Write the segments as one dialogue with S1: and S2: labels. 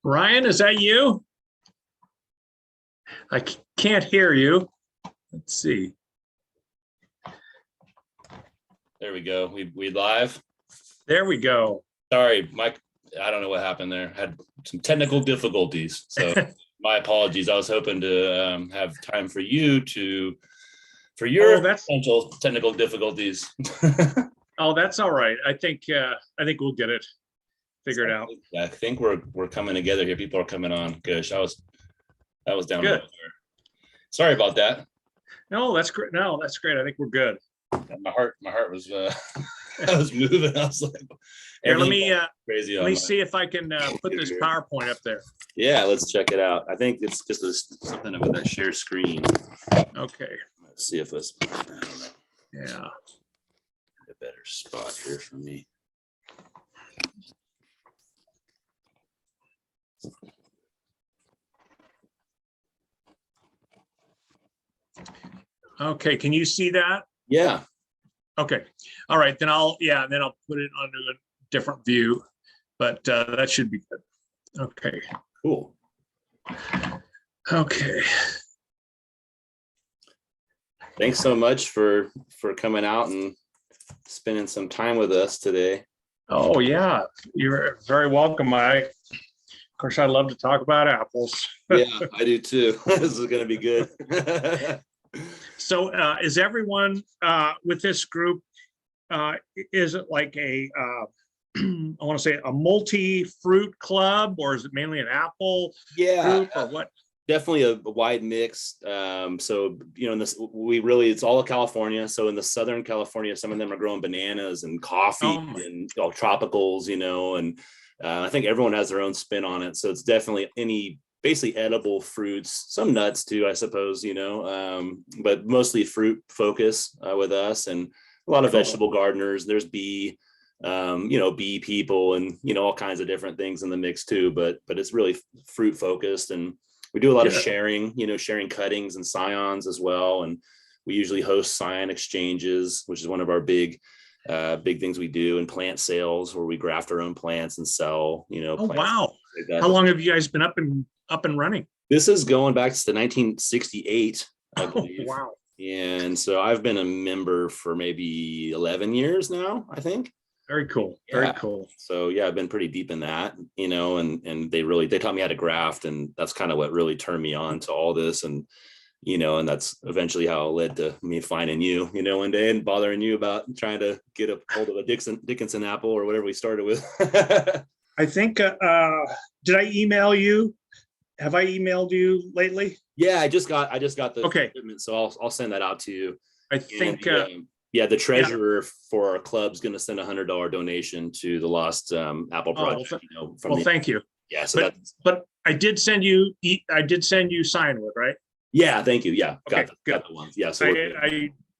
S1: Ryan, is that you? I can't hear you. Let's see.
S2: There we go. We live.
S1: There we go.
S2: Sorry, Mike. I don't know what happened there. Had some technical difficulties. So my apologies. I was hoping to have time for you for your potential technical difficulties.
S1: Oh, that's all right. I think we'll get it figured out.
S2: I think we're coming together here. People are coming on. Gosh, that was down
S1: good.
S2: Sorry about that.
S1: No, that's great. No, that's great. I think we're good.
S2: My heart was I was moving. I was like,
S1: here, let me
S2: crazy.
S1: Let me see if I can put this PowerPoint up there.
S2: Yeah, let's check it out. I think it's just something about that share screen.
S1: Okay.
S2: Let's see if it's
S1: yeah.
S2: A better spot here for me.
S1: Okay, can you see that?
S2: Yeah.
S1: Okay. All right, then I'll put it onto a different view, but that should be good. Okay.
S2: Cool.
S1: Okay.
S2: Thanks so much for coming out and spending some time with us today.
S1: Oh yeah, you're very welcome. Of course, I love to talk about apples.
S2: Yeah, I do too. This is going to be good.
S1: So is everyone with this group, is it like a, I want to say a multi-fruit club, or is it mainly an apple group, or what?
S2: Definitely a wide mix. So, in this, it's all of California. So in the Southern California, some of them are growing bananas and coffee and all tropicals, and I think everyone has their own spin on it. So it's definitely basically edible fruits, some nuts too, I suppose, but mostly fruit focus with us, and a lot of vegetable gardeners. There's bee people and, all kinds of different things in the mix too, but it's really fruit focused. And we do a lot of sharing cuttings and scions as well. And we usually host scion exchanges, which is one of our big things we do, and plant sales where we graft our own plants and sell,
S1: Oh,
S2: plants.
S1: wow. Like how long have you guys been up and running?
S2: This is going back to 1968, I believe.
S1: Wow.
S2: And so I've been a member for maybe 11 years now, I think.
S1: Very cool. Very cool.
S2: So yeah, I've been pretty deep in that, and they taught me how to graft, and that's kind of what really turned me on to all this. And, and that's eventually how it led to me finding you, one day and bothering you about trying to get a hold of a Dickinson apple or whatever we started with.
S1: I think, did I email you? Have I emailed you lately?
S2: Yeah, I just got the
S1: equipment,
S2: so I'll send that out to you.
S1: I think,
S2: the treasurer for our club's going to send $100 donation to the Lost Apple Project.
S1: Thank you.
S2: Yeah, so
S1: but I did send you Signwood, right?
S2: Yeah, thank you. Yeah,
S1: got
S2: the ones. Yeah, so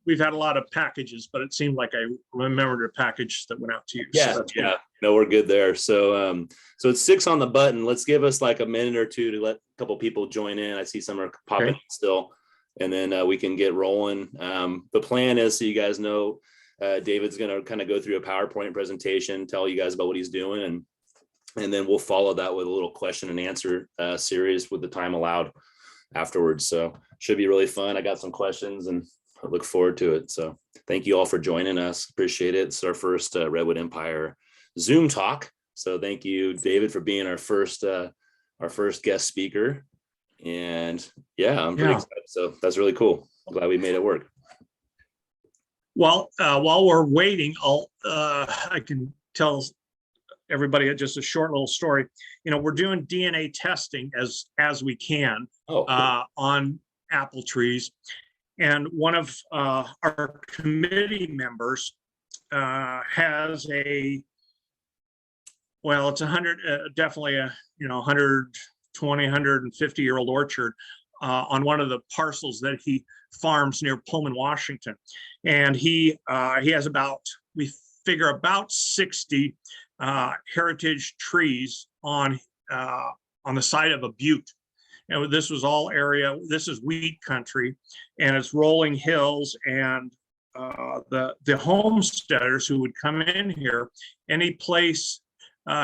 S1: we've had a lot of packages, but it seemed like I remembered a package that went out to you.
S2: Yeah,
S1: so
S2: yeah. No, we're good there. So so it's 6 on the button. Let's give us like a minute or two to let a couple people join in. I see some are popping in still, and then we can get rolling. The plan is, so you guys know, David's going to kind of go through a PowerPoint presentation, tell you guys about what he's doing, and then we'll follow that with a little question and answer series with the time allowed afterwards. So should be really fun. I got some questions and I look forward to it. So thank you all for joining us. Appreciate it. It's our first Redwood Empire Zoom talk. So thank you, David, for being our first guest speaker. And yeah, I'm pretty excited. So that's really cool. I'm glad we made it work.
S1: Well, while we're waiting, I can tell everybody just a short little story. We're doing DNA testing as we can on apple trees, and one of our committee members has it's 100, definitely a 120, 150-year-old orchard on one of the parcels that he farms near Pullman, Washington, and he has we figure about 60 heritage trees on the side of a butte. And this was all area. This is wheat country, and it's rolling hills. And the homesteaders who would come in here, any place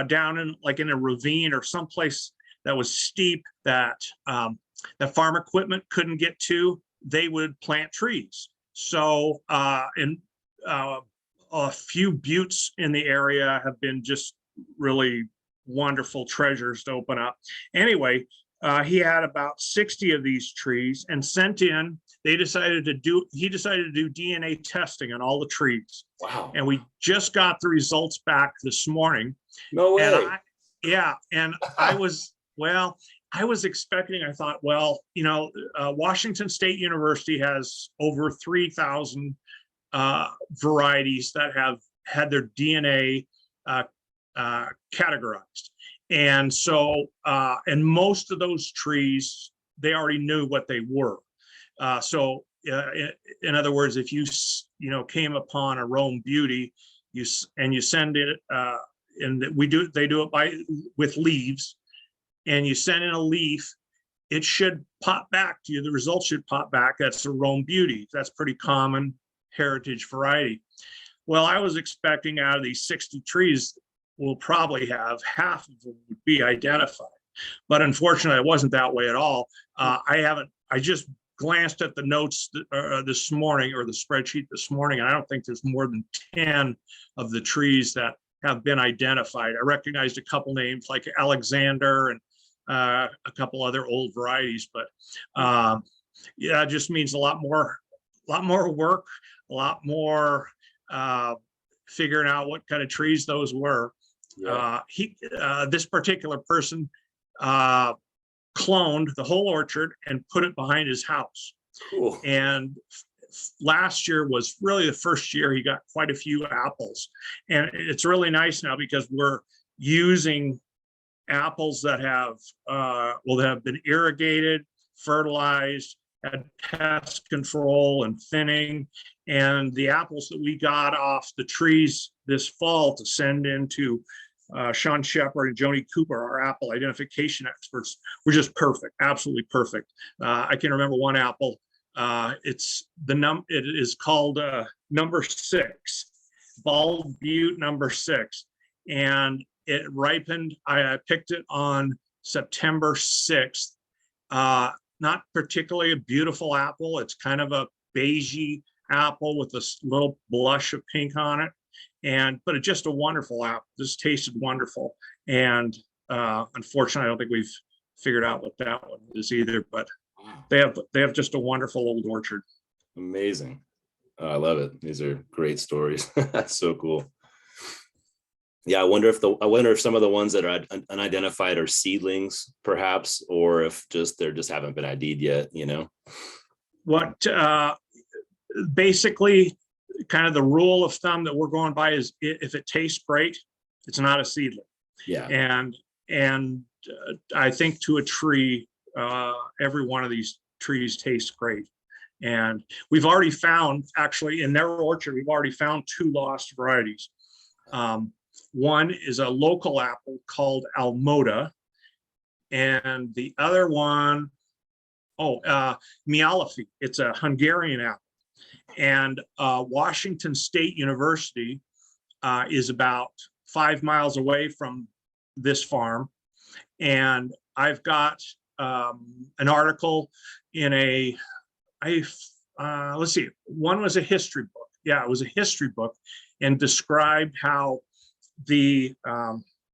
S1: down in a ravine or someplace that was steep that that farm equipment couldn't get to, they would plant trees. So a few buttes in the area have been just really wonderful treasures to open up. Anyway, he had about 60 of these trees and sent in. He decided to do DNA testing on all the trees.
S2: Wow.
S1: And we just got the results back this morning.
S2: No way.
S1: And I was, well, I was expecting, I thought, well, you know, Washington State University has over 3,000 varieties that have had their DNA categorized. And so, and most of those trees, they already knew what they were. So in other words, if you came upon a Rome beauty, you send it, and they do it with leaves, and you send in a leaf, it should pop back to you. The results should pop back. That's a Rome beauty. That's pretty common heritage variety. Well, I was expecting out of these 60 trees, we'll probably have half of them would be identified, but unfortunately, it wasn't that way at all. I just glanced at the notes this morning, or the spreadsheet this morning, and I don't think there's more than 10 of the trees that have been identified. I recognized a couple names like Alexander and a couple other old varieties, but yeah, it just means a lot more work, a lot more figuring out what kind of trees those were. Yeah. This particular person cloned the whole orchard and put it behind his house. Cool. And last year was really the first year he got quite a few apples. And it's really nice now because we're using apples that have been irrigated, fertilized, had pest control and thinning. And the apples that we got off the trees this fall to send into Sean Shepard and Joni Cooper, our apple identification experts, were just perfect, absolutely perfect. I can remember one apple. It is called number 6, Bald Butte number 6, and it ripened. I picked it on September 6th. Not particularly a beautiful apple. It's kind of a beigey apple with a little blush of pink on it. But it's just a wonderful apple. This tasted wonderful. And unfortunately, I don't think we've figured out what that one is either, but they have just a wonderful old orchard.
S2: Amazing. I love it. These are great stories. That's so cool. Yeah, I wonder if some of the ones that are unidentified are seedlings, perhaps, or if they just haven't been ID'd yet, you know?
S1: What basically kind of the rule of thumb that we're going by is if it tastes great, it's not a seedling. Yeah. And I think to a tree, every one of these trees tastes great. And we've already found, actually in their orchard, we've already found 2 lost varieties. One is a local apple called Almoda, and the other one, Mialafi. It's a Hungarian apple. And Washington State University is about 5 miles away from this farm. And I've got an article in let's see, one was a history book. Yeah, it was a history book, and described how the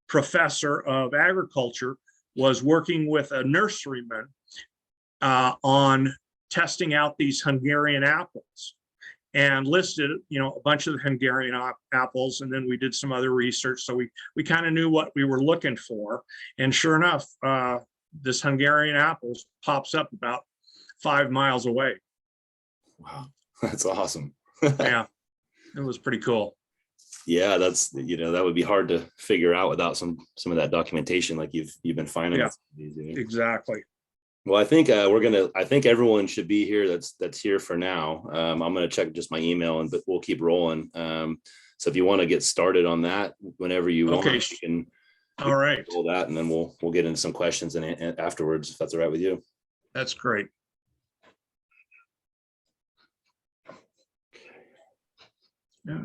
S1: professor of agriculture was working with a nurseryman on testing out these Hungarian apples, and listed, a bunch of the Hungarian apples. And then we did some other research. So we kind of knew what we were looking for. And sure enough, this Hungarian apples pops up about 5 miles away.
S2: Wow, that's awesome.
S1: Yeah, it was pretty cool.
S2: Yeah, that's, that would be hard to figure out without some of that documentation like you've been finding.
S1: Yeah, exactly.
S2: Well, I think I think everyone should be here that's here for now. I'm gonna check just my email, but we'll keep rolling. So if you want to get started on that whenever you want, you can.
S1: All right.
S2: All that, and then we'll get into some questions and afterwards, if that's all right with you.
S1: That's great. Yeah.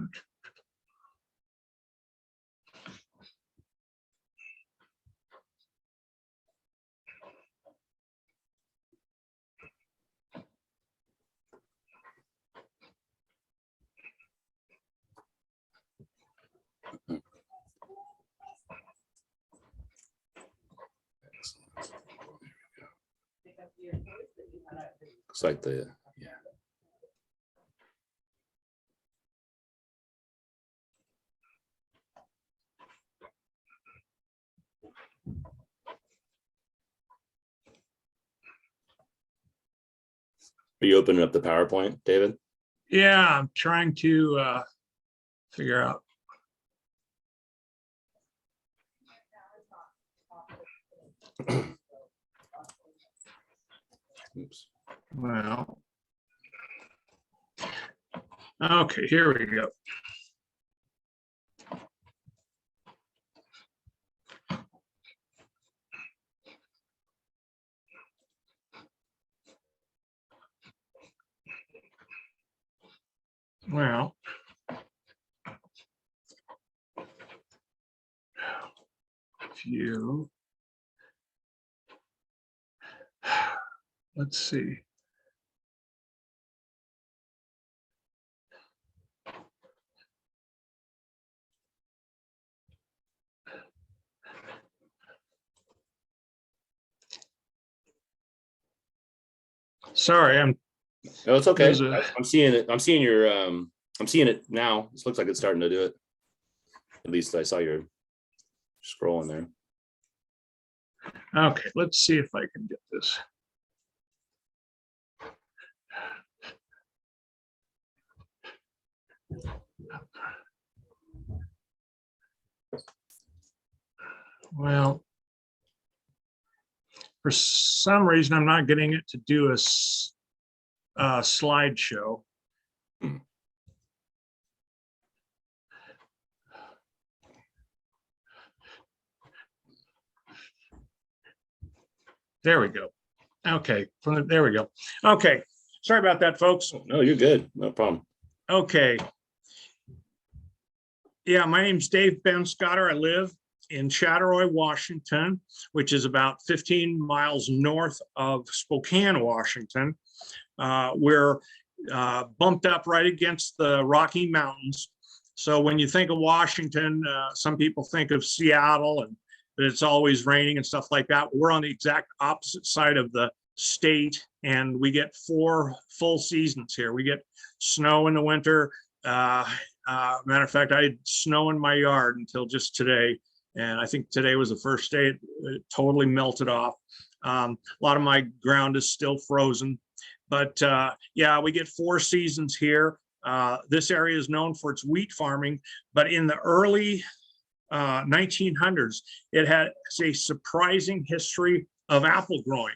S2: Looks like the, yeah. Are you opening up the PowerPoint, David?
S1: Yeah, I'm trying to figure out.
S2: Oops.
S1: Well, okay, here we go. Well, if you, let's see. Sorry,
S2: No, it's okay.
S1: there's a,
S2: I'm seeing it. I'm seeing your, I'm seeing it now. This looks like it's starting to do it. At least I saw your scrolling there.
S1: okay, let's see if I can get this. Well, for some reason, I'm not getting it to do a slideshow. There we go. Okay, there we go. Okay, sorry about that, folks.
S2: No, you're good. No problem.
S1: Okay. Yeah, my name's Dave Benscoter. I live in Chattaroy, Washington, which is about 15 miles north of Spokane, Washington. We're bumped up right against the Rocky Mountains. So when you think of Washington, some people think of Seattle and that it's always raining and stuff like that. We're on the exact opposite side of the state, and we get 4 full seasons here. We get snow in the winter. Matter of fact, I had snow in my yard until just today. And I think today was the first day it totally melted off. A lot of my ground is still frozen. But yeah, we get 4 seasons here. This area is known for its wheat farming, but in the early 1900s, it had a surprising history of apple growing,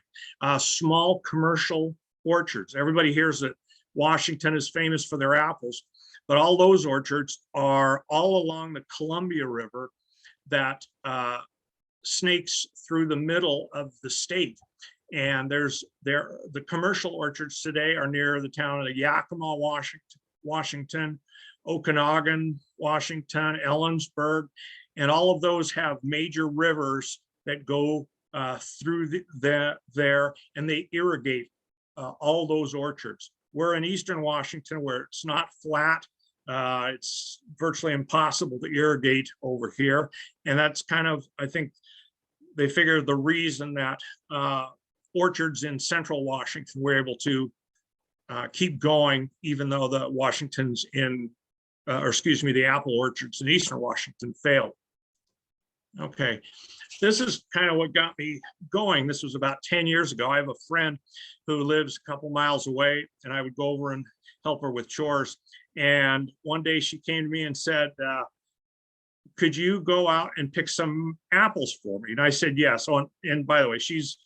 S1: small commercial orchards. Everybody hears that Washington is famous for their apples, but all those orchards are all along the Columbia River that snakes through the middle of the state. And the commercial orchards today are near the town of Yakima, Washington, Okanagan, Washington, Ellensburg, and all of those have major rivers that go through there, and they irrigate all those orchards. We're in eastern Washington where it's not flat. It's virtually impossible to irrigate over here. And that's kind of, I think they figured the reason that orchards in central Washington were able to keep going, even though the Washingtons the apple orchards in eastern Washington failed. Okay, this is kind of what got me going. This was about 10 years ago. I have a friend who lives a couple miles away, and I would go over and help her with chores. And one day she came to me and said, could you go out and pick some apples for me? And I said, yes. So, and by the way, she's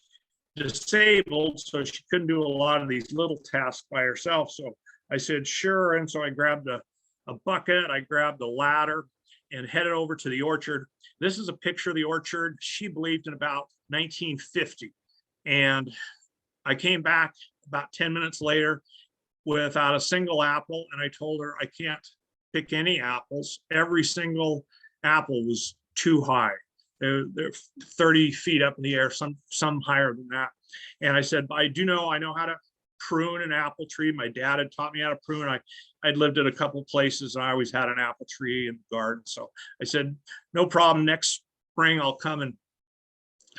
S1: disabled, so she couldn't do a lot of these little tasks by herself. So I said, sure. And so I grabbed a bucket, I grabbed a ladder and headed over to the orchard. This is a picture of the orchard. She believed in about 1950. And I came back about 10 minutes later without a single apple. And I told her I can't pick any apples. Every single apple was too high. They're 30 feet up in the air, some higher than that. And I said, I know how to prune an apple tree. My dad had taught me how to prune. I'd lived at a couple places and I always had an apple tree in the garden. So I said, no problem. Next spring I'll come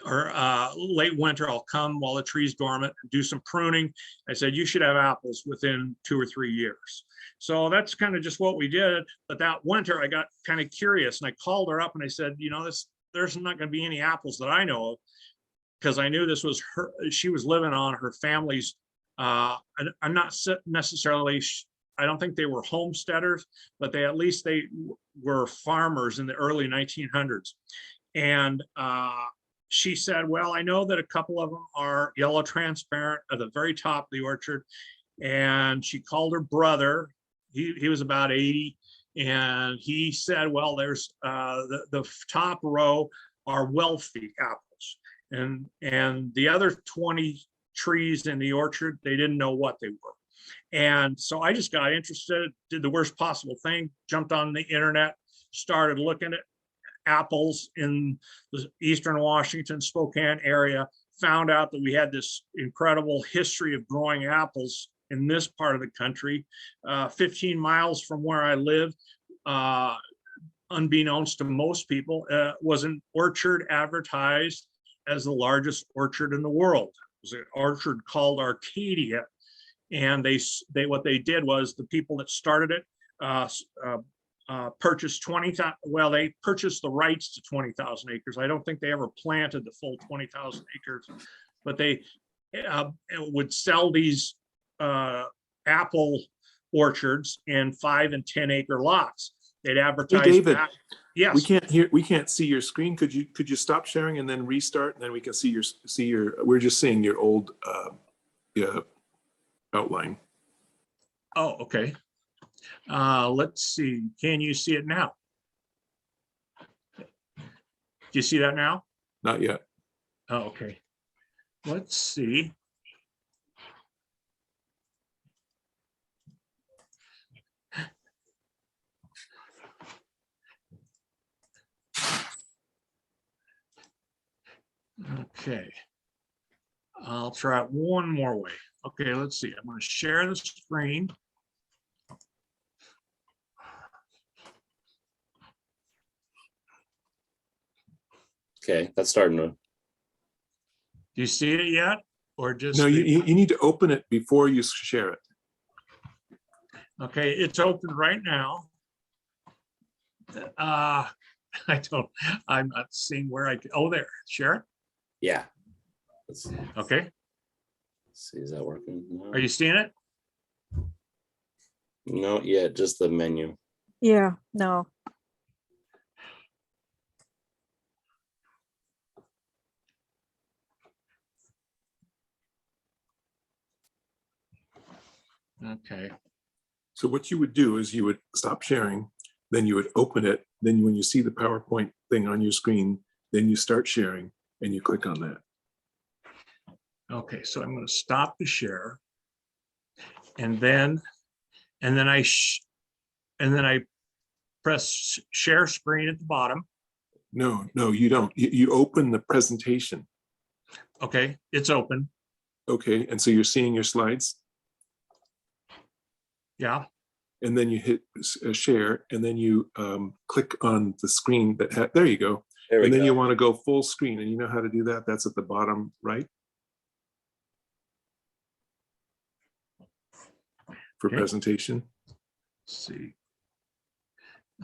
S1: or late winter, I'll come while the tree's dormant and do some pruning. I said, you should have apples within 2 or 3 years. So that's kind of just what we did. But that winter, I got kind of curious and I called her up and I said, there's not going to be any apples that I know of, because I knew this was her. She was living on her family's. I'm not necessarily, I don't think they were homesteaders, but they were farmers in the early 1900s. And she said, well, I know that a couple of them are yellow transparent at the very top of the orchard. And she called her brother. He was about 80. And he said, well, there's the top row are wealthy apples. And the other 20 trees in the orchard, they didn't know what they were. And so I just got interested, did the worst possible thing, jumped on the internet, started looking at apples in the Eastern Washington, Spokane area, found out that we had this incredible history of growing apples in this part of the country. 15 miles from where I live, unbeknownst to most people, was an orchard advertised as the largest orchard in the world. It was an orchard called Arcadia. And what they did was, the people that started it purchased they purchased the rights to 20,000 acres. I don't think they ever planted the full 20,000 acres, but they would sell these apple orchards in 5 and 10 acre lots. They'd advertise.
S3: Hey, David,
S1: yes.
S3: We can't see your screen. Could you stop sharing and then restart, and then we can see your we're just seeing your old outline.
S1: Oh, okay. Let's see. Can you see it now? Do you see that now?
S3: Not yet.
S1: Oh, okay. Let's see. Okay. I'll try it one more way. Okay, let's see. I'm going to share the screen.
S2: Okay, that's starting to.
S1: Do you see it yet? Or just
S3: no? You need to open it before you share it.
S1: Okay, it's open right now. I'm not seeing where I can. Oh, there. Share it.
S2: Yeah.
S1: Okay.
S2: Let's see, is that working? No.
S1: Are you seeing it?
S2: Not yet, just the menu.
S4: Yeah, no.
S1: Okay.
S3: So what you would do is you would stop sharing, then you would open it. Then when you see the PowerPoint thing on your screen, then you start sharing and you click on that.
S1: Okay, so I'm going to stop the share, and then I press share screen at the bottom.
S3: No, you don't. You open the presentation.
S1: Okay, it's open.
S3: Okay, and so you're seeing your slides.
S1: Yeah.
S3: And then you hit share, and then you click on the screen that there you go.
S2: There we
S3: and then
S2: go.
S3: you want to go full screen, and you know how to do that. That's at the bottom right for
S1: Okay.
S3: presentation.
S1: Let's see.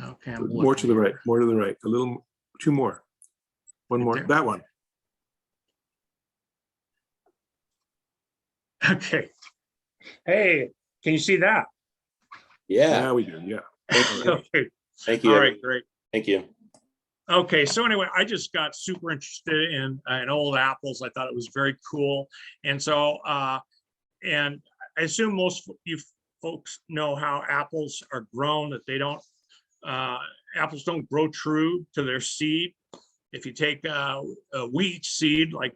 S1: Okay,
S3: More to the right, more to the right, a little, 2 more, 1
S1: Right
S3: more,
S1: there.
S3: that one.
S1: Okay. Hey, can you see that?
S2: Yeah.
S3: Yeah, we do. Yeah.
S1: Okay.
S2: Thank you.
S1: All right, great.
S2: Thank you.
S1: Okay, so anyway, I just got super interested in old apples. I thought it was very cool. And so, and I assume most of you folks know how apples are grown, that they don't, apples don't grow true to their seed. If you take a wheat seed, like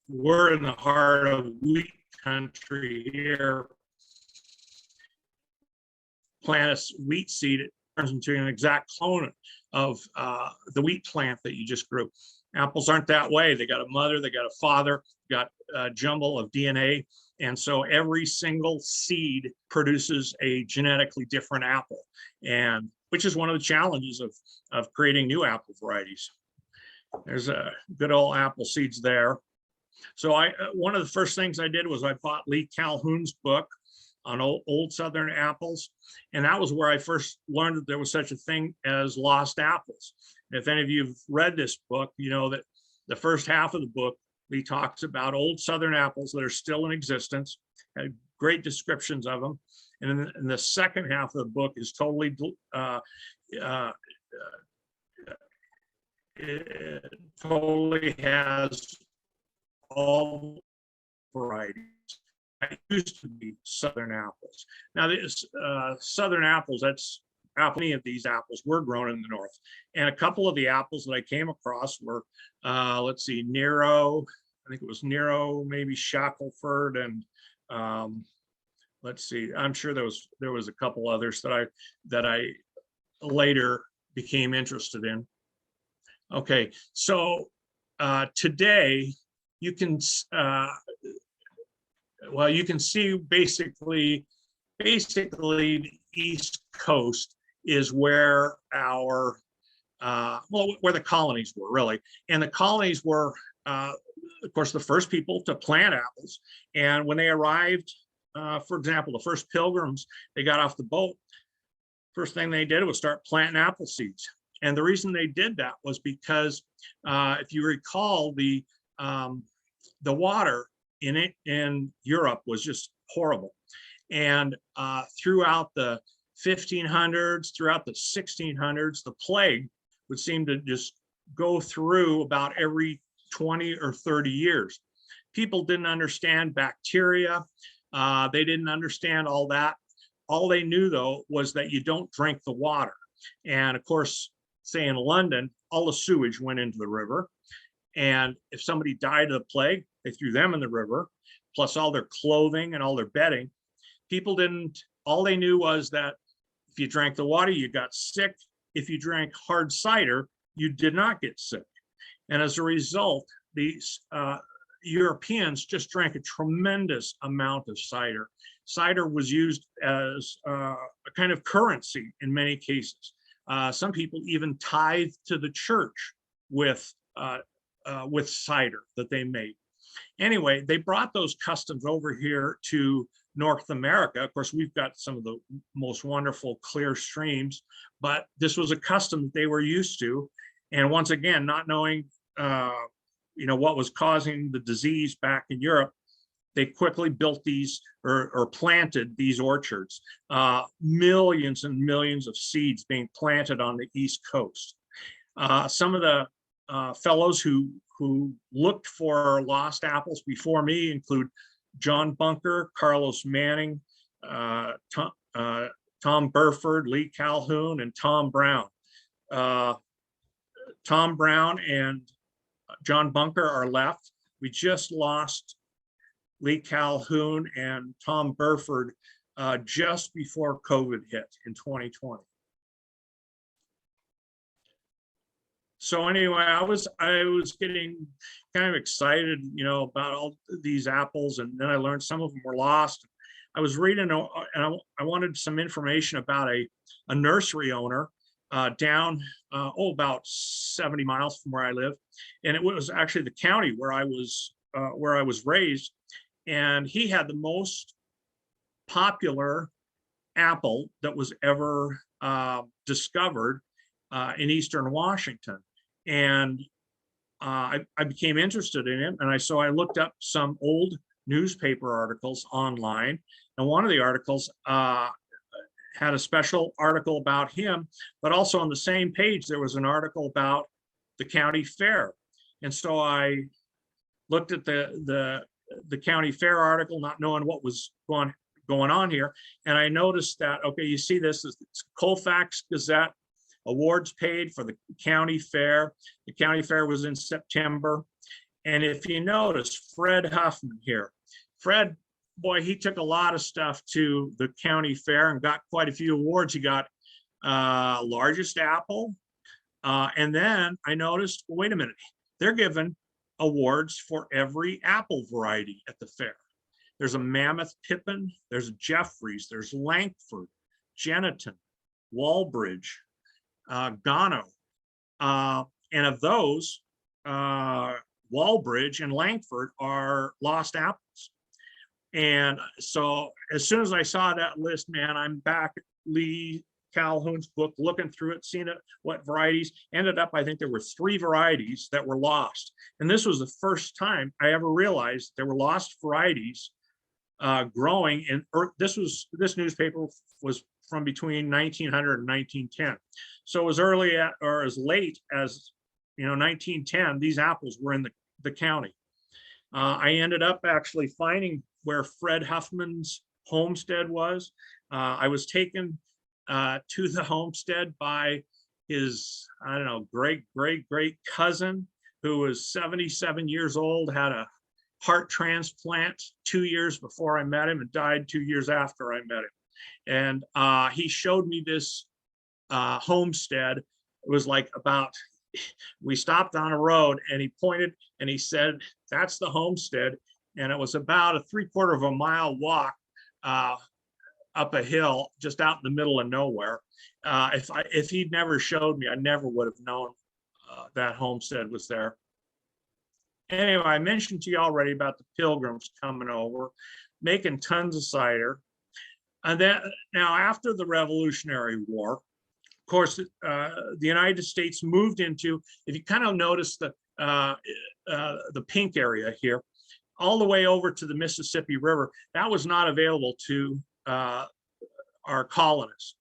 S1: we're in the heart of wheat country here, plant a wheat seed, it turns into an exact clone of the wheat plant that you just grew. Apples aren't that way. They got a mother, they got a father, got a jumble of DNA, And so every single seed produces a genetically different apple, and which is one of the challenges of creating new apple varieties. There's a good old apple seeds there. So one of the first things I did was I bought Lee Calhoun's book on old Southern apples. And that was where I first learned that there was such a thing as lost apples. If any of you have read this book, you know that the first half of the book, Lee talks about old Southern apples that are still in existence, had great descriptions of them. And in the second half of the book is totally, it totally has all varieties. It used to be Southern apples. Now, this Southern apples, many of these apples were grown in the north. And a couple of the apples that I came across were, let's see, Nero, I think it was Nero, maybe Shackelford, and let's see, I'm sure there was a couple others that I later became interested in. Okay, so today you can you can see basically the East Coast is where our where the colonies were really, and the colonies were of course the first people to plant apples. And when they arrived, for example, the first pilgrims, they got off the boat, first thing they did was start planting apple seeds. And the reason they did that was because if you recall, the water in Europe was just horrible. And throughout the 1500s, throughout the 1600s, the plague would seem to just go through about every 20 or 30 years. People didn't understand bacteria. They didn't understand all that. All they knew, though, was that you don't drink the water. And of course, say in London, all the sewage went into the river. And if somebody died of the plague, they threw them in the river, plus all their clothing and all their bedding. People didn't, all they knew was that if you drank the water, you got sick. If you drank hard cider, you did not get sick. And as a result, these Europeans just drank a tremendous amount of cider. Cider was used as a kind of currency in many cases. Some people even tithed to the church with cider that they made. Anyway, they brought those customs over here to North America. Of course, we've got some of the most wonderful clear streams, but this was a custom that they were used to. And once again, not knowing, what was causing the disease back in Europe, they quickly built these or planted these orchards, millions and millions of seeds being planted on the East Coast. Some of the fellows who looked for lost apples before me include John Bunker, Carlos Manning, Tom Burford, Lee Calhoun, and Tom Brown. Tom Brown and John Bunker are left. We just lost Lee Calhoun and Tom Burford just before COVID hit in 2020. So anyway, I was getting kind of excited, about all these apples, and then I learned some of them were lost. I was reading, and I wanted some information about a nursery owner down about 70 miles from where I live, and it was actually the county where I was raised, and he had the most popular apple that was ever discovered in Eastern Washington. And I became interested in it. And so I looked up some old newspaper articles online. And one of the articles had a special article about him, but also on the same page, there was an article about the county fair. And so I looked at the county fair article, not knowing what was going on here. And I noticed that, okay, you see this is Colfax Gazette, awards paid for the county fair. The county fair was in September. And if you notice, Fred Huffman here, Fred, boy, he took a lot of stuff to the county fair and got quite a few awards. He got largest apple. And then I noticed, wait a minute, they're given awards for every apple variety at the fair. there's a Mammoth Pippin, there's Jeffries, there's Langford, Jeniton, Walbridge, Gano. And of those, Walbridge and Langford are lost apples. And so as soon as I saw that list, man, I'm back at Lee Calhoun's book, looking through it, seeing it, what varieties. Ended up, I think there were 3 varieties that were lost. And this was the first time I ever realized there were lost varieties growing in, this newspaper was from between 1900 and 1910. So as early or as late as 1910, these apples were in the county. I ended up actually finding where Fred Huffman's homestead was. I was taken to the homestead by his, I don't know, great cousin, who was 77 years old, had a heart transplant 2 years before I met him and died 2 years after I met him. And he showed me this homestead. It was like we stopped on a road and he pointed and he said, "That's the homestead." And it was about a 3/4 of a mile walk up a hill, just out in the middle of nowhere. If he'd never showed me, I never would have known that homestead was there. Anyway, I mentioned to you already about the Pilgrims coming over, making tons of cider. And then now after the Revolutionary War, of course, the United States moved into, if you kind of notice the pink area here, all the way over to the Mississippi River, that was not available to our colonists.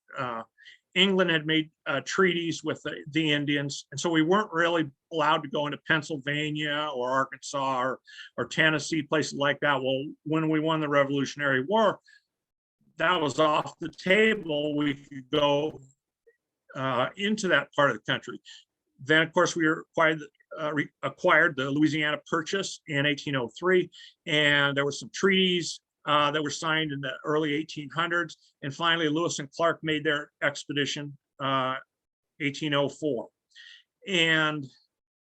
S1: England had made treaties with the Indians, and so we weren't really allowed to go into Pennsylvania or Arkansas or Tennessee, places like that. Well, when we won the Revolutionary War, that was off the table. We could go into that part of the country. Then, of course, we acquired the Louisiana Purchase in 1803, and there were some treaties that were signed in the early 1800s. And finally, Lewis and Clark made their expedition 1804. And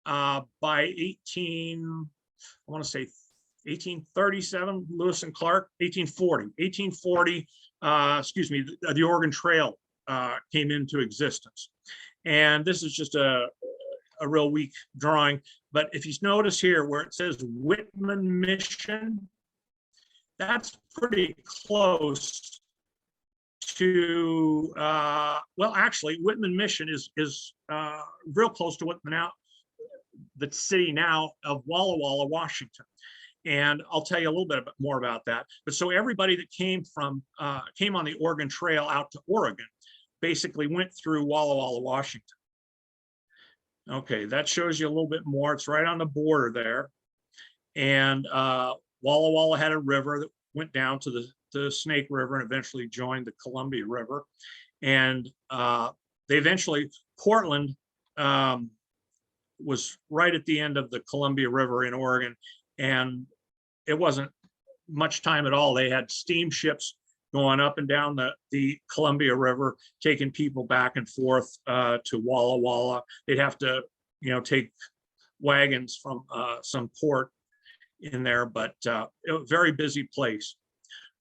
S1: by 1837, Lewis and Clark, 1840, the Oregon Trail came into existence. And this is just a real weak drawing. But if you notice here where it says Whitman Mission, that's pretty close to, well, actually, Whitman Mission is real close to Whitman now, the city now of Walla Walla, Washington. And I'll tell you a little bit more about that. But so everybody that came on the Oregon Trail out to Oregon basically went through Walla Walla, Washington. Okay, that shows you a little bit more. It's right on the border there. And Walla Walla had a river that went down to the Snake River and eventually joined the Columbia River. And they eventually, Portland was right at the end of the Columbia River in Oregon. And it wasn't much time at all. They had steamships going up and down the Columbia River, taking people back and forth to Walla Walla. They'd have to, take wagons from some port in there, but a very busy place.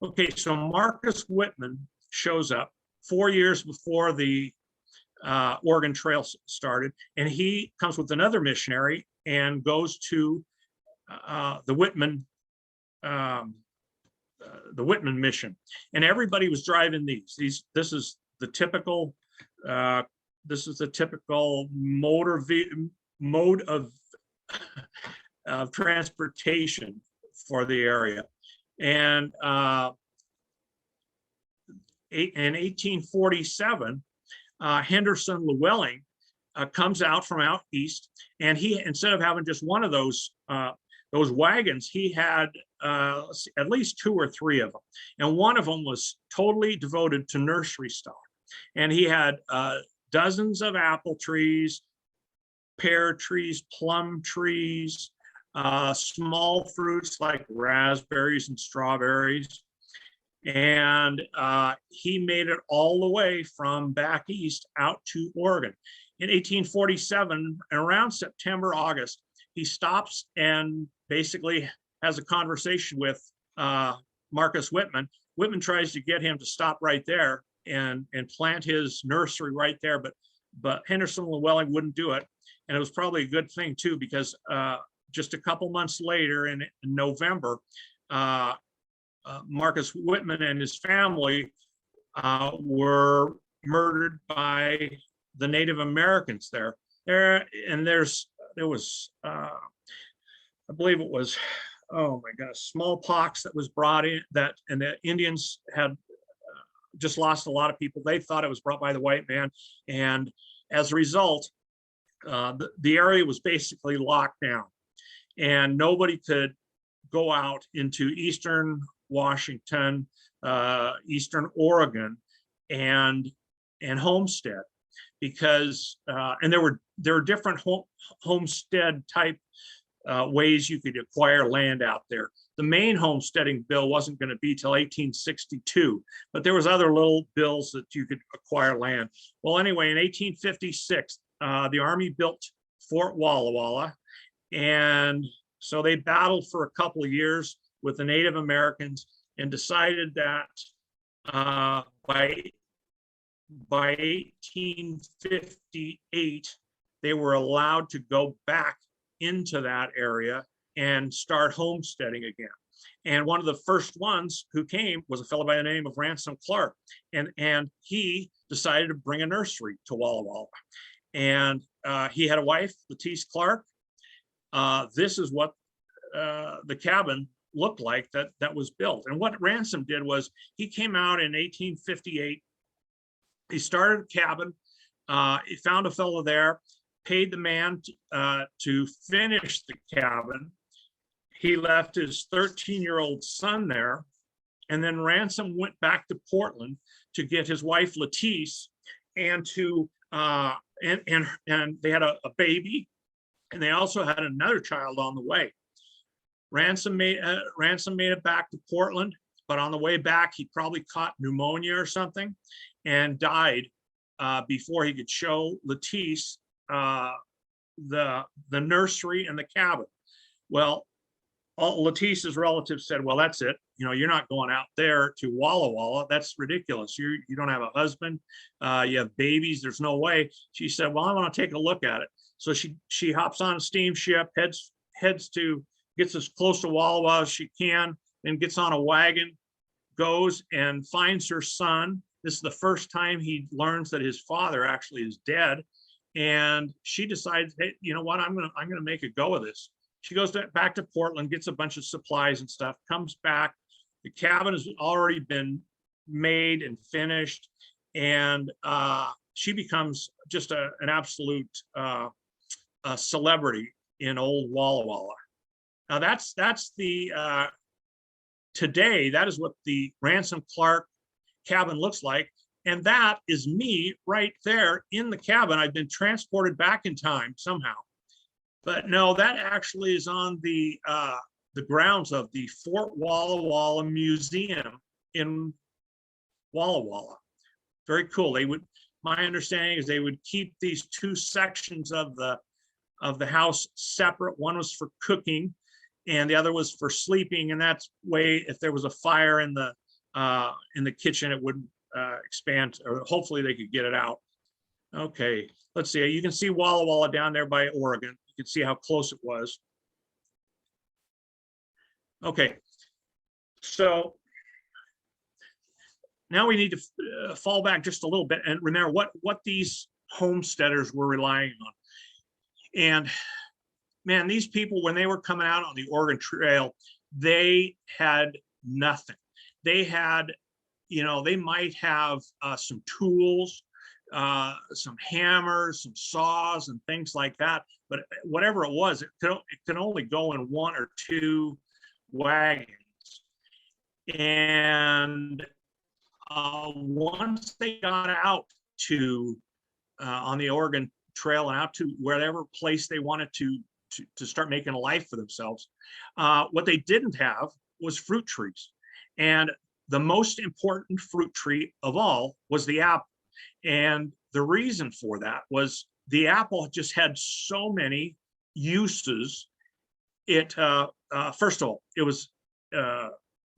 S1: Okay, so Marcus Whitman shows up 4 years before the Oregon Trail started, and he comes with another missionary and goes to the Whitman mission. And everybody was driving these. This is the typical mode of transportation for the area. And in 1847, Henderson Llewellyn comes out from out east, and he, instead of having just one of those wagons, he had at least 2 or 3 of them. And one of them was totally devoted to nursery stock. And he had dozens of apple trees, pear trees, plum trees, small fruits like raspberries and strawberries. And he made it all the way from back east out to Oregon. In 1847, around September, August, he stops and basically has a conversation with Marcus Whitman. Whitman tries to get him to stop right there and plant his nursery right there, but Henderson Llewellyn wouldn't do it. And it was probably a good thing too, because just a couple months later in November, Marcus Whitman and his family were murdered by the Native Americans there. There was, I believe it was, oh my gosh, smallpox that was brought in, and the Indians had just lost a lot of people. They thought it was brought by the white man. And as a result, the area was basically locked down and nobody could go out into Eastern Washington, Eastern Oregon, and Homestead, because and there were different homestead type ways you could acquire land out there. The main homesteading bill wasn't going to be till 1862, but there was other little bills that you could acquire land. Well, anyway, in 1856, the Army built Fort Walla Walla, and so they battled for a couple of years with the Native Americans and decided that by 1858, they were allowed to go back into that area and start homesteading again. And one of the first ones who came was a fellow by the name of Ransom Clark. And he decided to bring a nursery to Walla Walla. And he had a wife, Lettice Clark. This is what the cabin looked like that was built. And what Ransom did was he came out in 1858. He started a cabin. He found a fellow there, paid the man to finish the cabin. He left his 13-year-old son there. And then Ransom went back to Portland to get his wife, Lettice, and to and they had a baby, and they also had another child on the way. Ransom made it back to Portland, but on the way back, he probably caught pneumonia or something and died before he could show Lettice the nursery and the cabin. Well, all Lettice's relatives said, well, that's it. You know, you're not going out there to Walla Walla. That's ridiculous. You don't have a husband. You have babies. There's no way. She said, well, I want to take a look at it. So she hops on a steamship, gets as close to Walla Walla as she can, then gets on a wagon, goes and finds her son. This is the first time he learns that his father actually is dead. And she decides, hey, you know what? I'm gonna make a go of this. She goes back to Portland, gets a bunch of supplies and stuff, comes back. The cabin has already been made and finished, and she becomes just an absolute celebrity in old Walla Walla. Now that's the today, that is what the Ransom Clark cabin looks like. And that is me right there in the cabin. I've been transported back in time somehow. But no, that actually is on the grounds of the Fort Walla Walla Museum in Walla Walla. Very cool. My understanding is they would keep these two sections of the house separate. One was for cooking, and the other was for sleeping. And that's way, if there was a fire in the kitchen, it wouldn't expand, or hopefully they could get it out. Okay, let's see. You can see Walla Walla down there by Oregon. You can see how close it was. Okay, so now we need to fall back just a little bit and remember what these homesteaders were relying on. And man, these people, when they were coming out on the Oregon Trail, they had nothing. They had, they might have some tools, some hammers, some saws, and things like that. But whatever it was, it could only go in one or two wagons. And once they got out to on the Oregon Trail and out to wherever place they wanted to start making a life for themselves, what they didn't have was fruit trees. And the most important fruit tree of all was the apple. And the reason for that was the apple just had so many uses. First of all, it was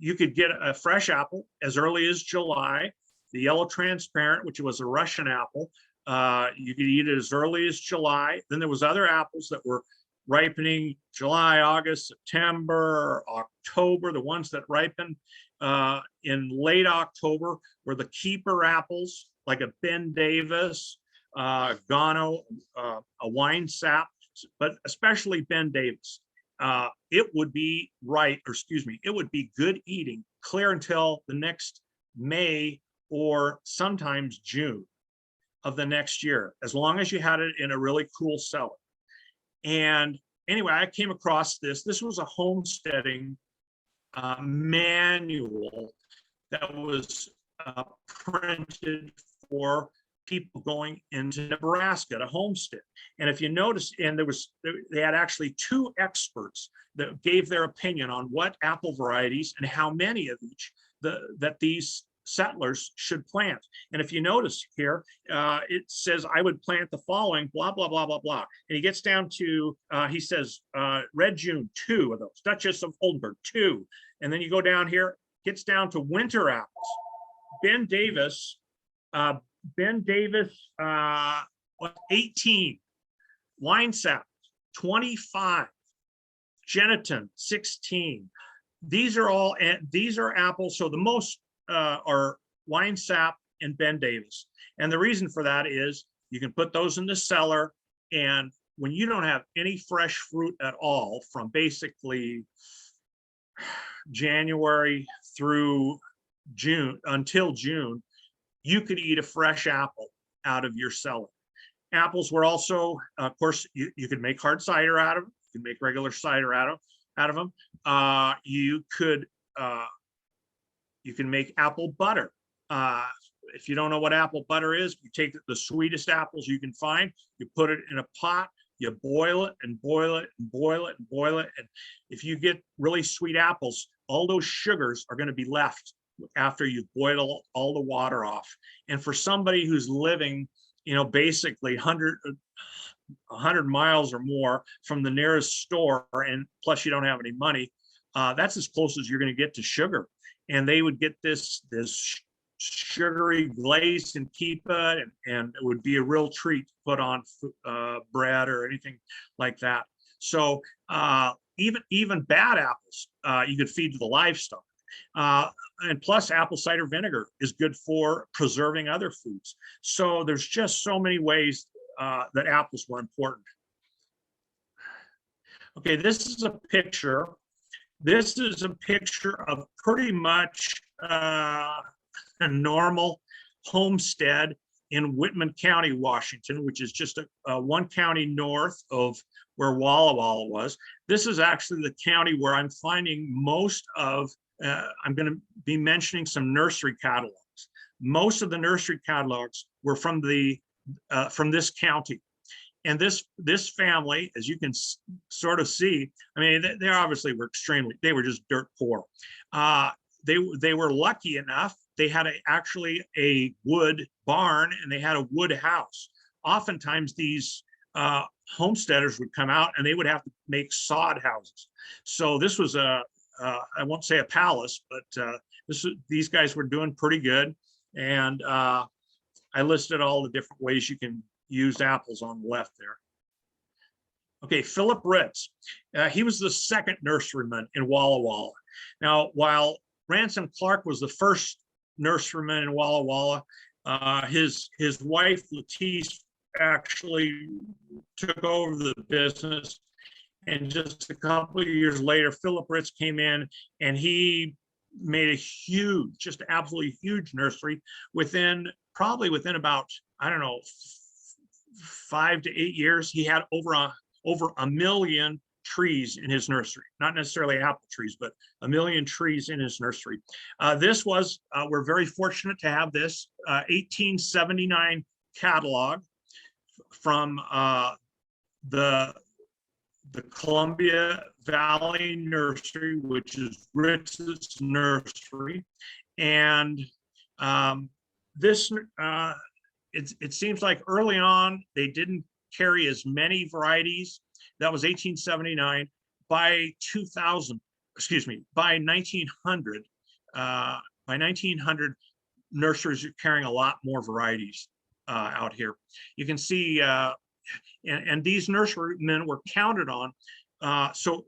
S1: you could get a fresh apple as early as July. The yellow transparent, which was a Russian apple, you could eat it as early as July. Then there was other apples that were ripening July, August, September, October. The ones that ripened in late October were the keeper apples, like a Ben Davis, Gano, a wine sap, but especially Ben Davis. It would be it would be good eating clear until the next May or sometimes June of the next year, as long as you had it in a really cool cellar. And anyway, I came across this. This was a homesteading manual that was printed for people going into Nebraska to homestead. And if you notice, and they had actually two experts that gave their opinion on what apple varieties and how many of each that these settlers should plant. And if you notice here, it says, I would plant the following, blah, blah, blah, blah, blah. And he gets down to, he says, Red June, 2 of those, Duchess of Oldenburg, 2. And then you go down here, gets down to winter apples. Ben Davis, 18, wine sap, 25, Geniton, 16. These are apples. So the most are wine sap and Ben Davis. And the reason for that is you can put those in the cellar, and when you don't have any fresh fruit at all from basically January through June, until June, you could eat a fresh apple out of your cellar. Apples were also, of course, you could make hard cider out of them. You can make regular cider out of them. You can make apple butter. If you don't know what apple butter is, you take the sweetest apples you can find, you put it in a pot, you boil it and boil it and boil it and boil it. And if you get really sweet apples, all those sugars are going to be left after you boil all the water off. And for somebody who's living, basically 100 miles or more from the nearest store, and plus you don't have any money, that's as close as you're going to get to sugar. And they would get this sugary glaze and keep it, and it would be a real treat to put on bread or anything like that. So even bad apples, you could feed to the livestock. And plus apple cider vinegar is good for preserving other foods. So there's just so many ways that apples were important. Okay, this is a picture. This is a picture of pretty much a normal homestead in Whitman County, Washington, which is just one county north of where Walla Walla was. This is actually the county where I'm finding most of, I'm going to be mentioning some nursery catalogs. Most of the nursery catalogs were from this county. And this family, as you can sort of see, I mean, they obviously were they were just dirt poor. They were lucky enough. They had actually a wood barn, and they had a wood house. Oftentimes these homesteaders would come out and they would have to make sod houses. So this was I won't say a palace, but these guys were doing pretty good. And I listed all the different ways you can use apples on the left there. Okay, Philip Ritz. He was the second nurseryman in Walla Walla. Now, while Ransom Clark was the first nurseryman in Walla Walla, his wife, Lettice, actually took over the business. And just a couple of years later, Philip Ritz came in and he made a huge, just absolutely huge nursery probably within about, I don't know, 5 to 8 years. He had over a million trees in his nursery, not necessarily apple trees, but a million trees in his nursery. We're very fortunate to have this 1879 catalog from the Columbia Valley Nursery, which is Ritz's nursery. And it seems like early on, they didn't carry as many varieties. That was 1879. By 1900, by 1900, nurseries are carrying a lot more varieties out here. You can see, and these nurserymen were counted on. So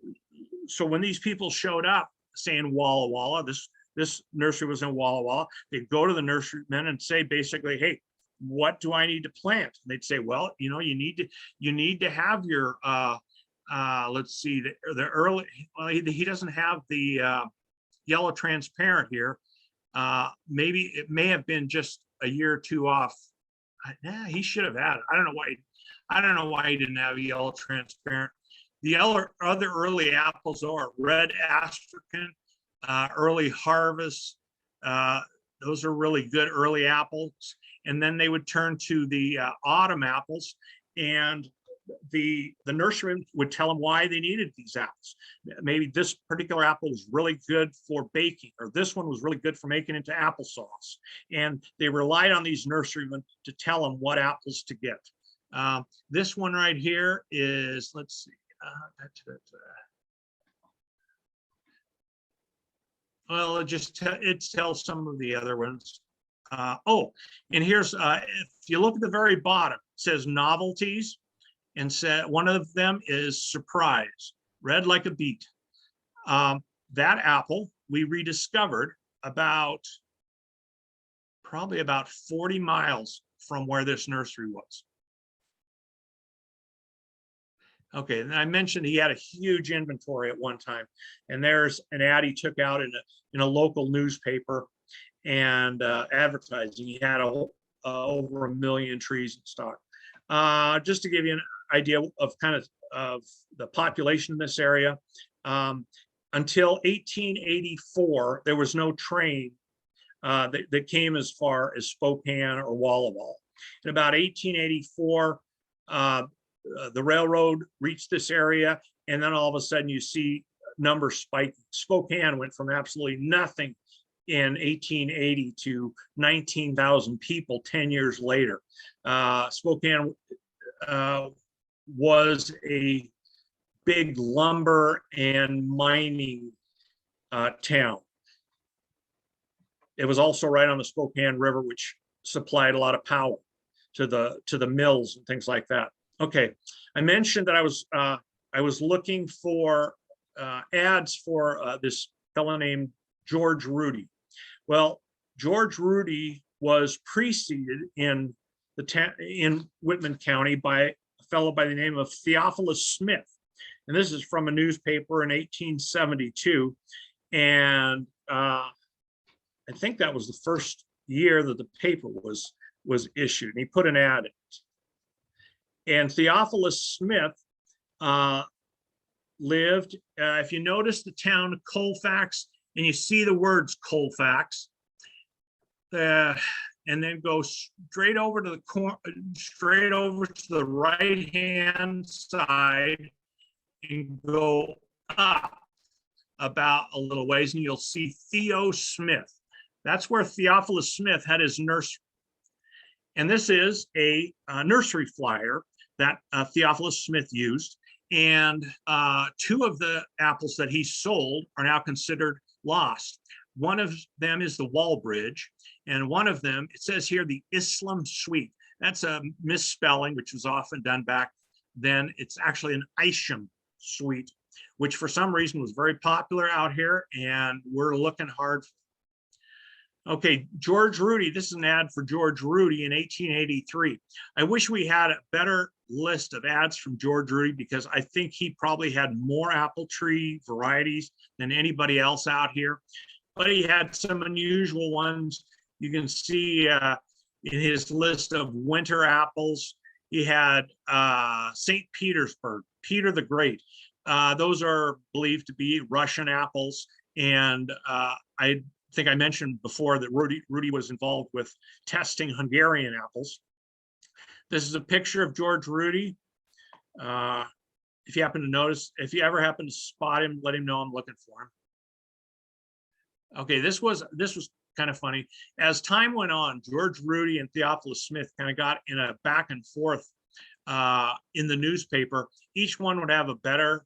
S1: when these people showed up saying Walla Walla, this nursery was in Walla Walla, they'd go to the nurserymen and say basically, hey, what do I need to plant? And they'd say, well, you need to have your let's see, the early, well, he doesn't have the yellow transparent here. Maybe it may have been just a year or two off. Nah, he should have had it. I don't know why he didn't have yellow transparent. The other early apples are red astrakhan, early harvest. Those are really good early apples. And then they would turn to the autumn apples, and the nurseryman would tell them why they needed these apples. Maybe this particular apple was really good for baking, or this one was really good for making into applesauce. And they relied on these nurserymen to tell them what apples to get. This one right here is, let's see. Well, it tells some of the other ones. And here's, if you look at the very bottom, it says novelties, and said one of them is surprise, red like a beet. That apple we rediscovered probably about 40 miles from where this nursery was. Okay, and I mentioned he had a huge inventory at one time, and there's an ad he took out in a local newspaper and advertising. He had over 1 million trees in stock. Just to give you an idea of kind of the population in this area, until 1884, there was no train that came as far as Spokane or Walla Walla. In about 1884, the railroad reached this area, and then all of a sudden you see numbers spike. Spokane went from absolutely nothing in 1880 to 19,000 people 10 years later. Spokane was a big lumber and mining town. It was also right on the Spokane River, which supplied a lot of power to the mills and things like that. Okay, I mentioned that I was looking for ads for this fellow named George Rudy. Well, George Rudy was preceded in Whitman County by a fellow by the name of Theophilus Smith, and this is from a newspaper in 1872, and I think that was the first year that the paper was issued, and he put an ad in it. And Theophilus Smith lived, if you notice the town of Colfax, and you see the words Colfax, and then go straight over to the right-hand side and go up about a little ways, and you'll see Theo Smith. That's where Theophilus Smith had his nursery. And this is a nursery flyer that Theophilus Smith used. And 2 of the apples that he sold are now considered lost. One of them is the Walbridge, and one of them, it says here, the Islam Sweet. That's a misspelling, which was often done back then. It's actually an Isham Sweet, which for some reason was very popular out here, and we're looking hard. Okay, George Rudy. This is an ad for George Rudy in 1883. I wish we had a better list of ads from George Rudy, because I think he probably had more apple tree varieties than anybody else out here. But he had some unusual ones. You can see in his list of winter apples, he had St. Petersburg, Peter the Great. Those are believed to be Russian apples. And I think I mentioned before that Rudy was involved with testing Hungarian apples. This is a picture of George Rudy. If you happen to notice, if you ever happen to spot him, let him know I'm looking for him. Okay, this was kind of funny. As time went on, George Rudy and Theophilus Smith kind of got in a back and forth in the newspaper. Each one would have a better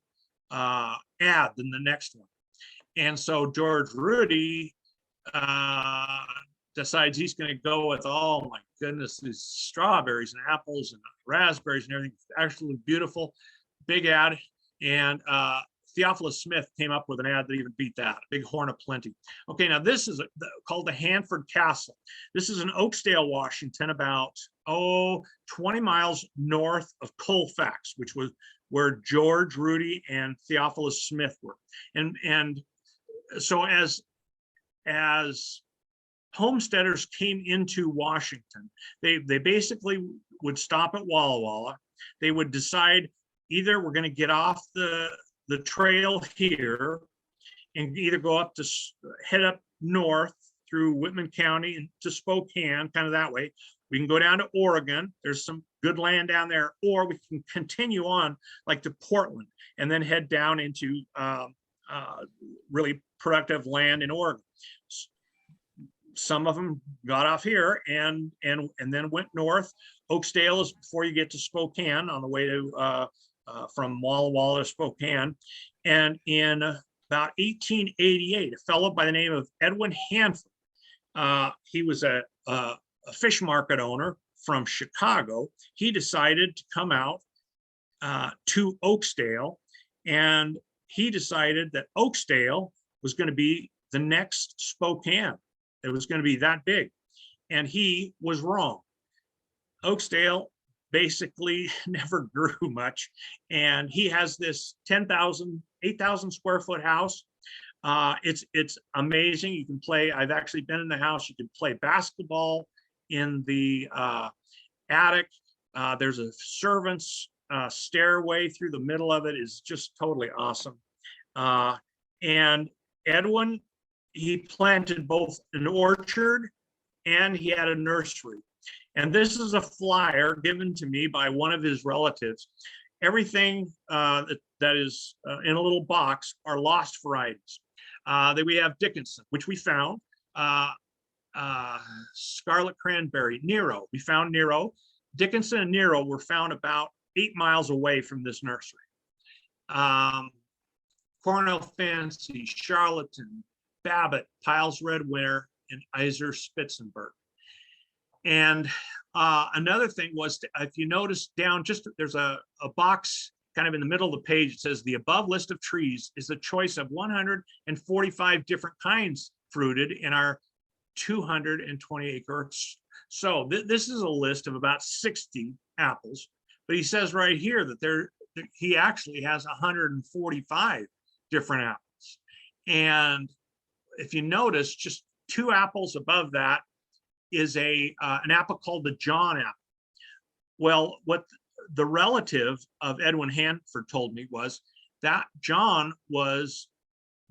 S1: ad than the next one. And so George Rudy decides he's going to go with, oh my goodness, these strawberries and apples and raspberries and everything. Absolutely beautiful, big ad. And Theophilus Smith came up with an ad that even beat that, a big horn of plenty. Okay, now this is called the Hanford Castle. This is in Oakdale, Washington, about 20 miles north of Colfax, which was where George, Rudy, and Theophilus Smith were. And so as homesteaders came into Washington, they basically would stop at Walla Walla. They would decide either we're going to get off the trail here and either go up to head up north through Whitman County and to Spokane, kind of that way. We can go down to Oregon. There's some good land down there, or we can continue on like to Portland and then head down into really productive land in Oregon. Some of them got off here and then went north. Oakdale is before you get to Spokane on the way to from Walla Walla to Spokane. And in about 1888, a fellow by the name of Edwin Hanford, he was a fish market owner from Chicago. He decided to come out to Oakdale, and he decided that Oakdale was going to be the next Spokane. It was going to be that big, and he was wrong. Oakdale basically never grew much, and he has this 8,000 square foot house. It's amazing. You can play. I've actually been in the house. You can play basketball in the attic. There's a servant's stairway through the middle of it. Is just totally awesome. And Edwin, he planted both an orchard and he had a nursery. And this is a flyer given to me by one of his relatives. Everything that is in a little box are lost varieties. That we have Dickinson, which we found, Scarlet Cranberry, Nero. We found Nero. Dickinson and Nero were found about 8 miles away from this nursery. Cornell Fancy, Charlatan, Babbitt, Piles Red Winter, and Iser Spitzenberg. And another thing was, if you notice down, just there's a box kind of in the middle of the page. It says the above list of trees is the choice of 145 different kinds fruited in our 220 acres. So this is a list of about 60 apples, but he says right here that he actually has 145 different apples. And if you notice, just 2 apples above that is an apple called the John apple. Well, what the relative of Edwin Hanford told me was that John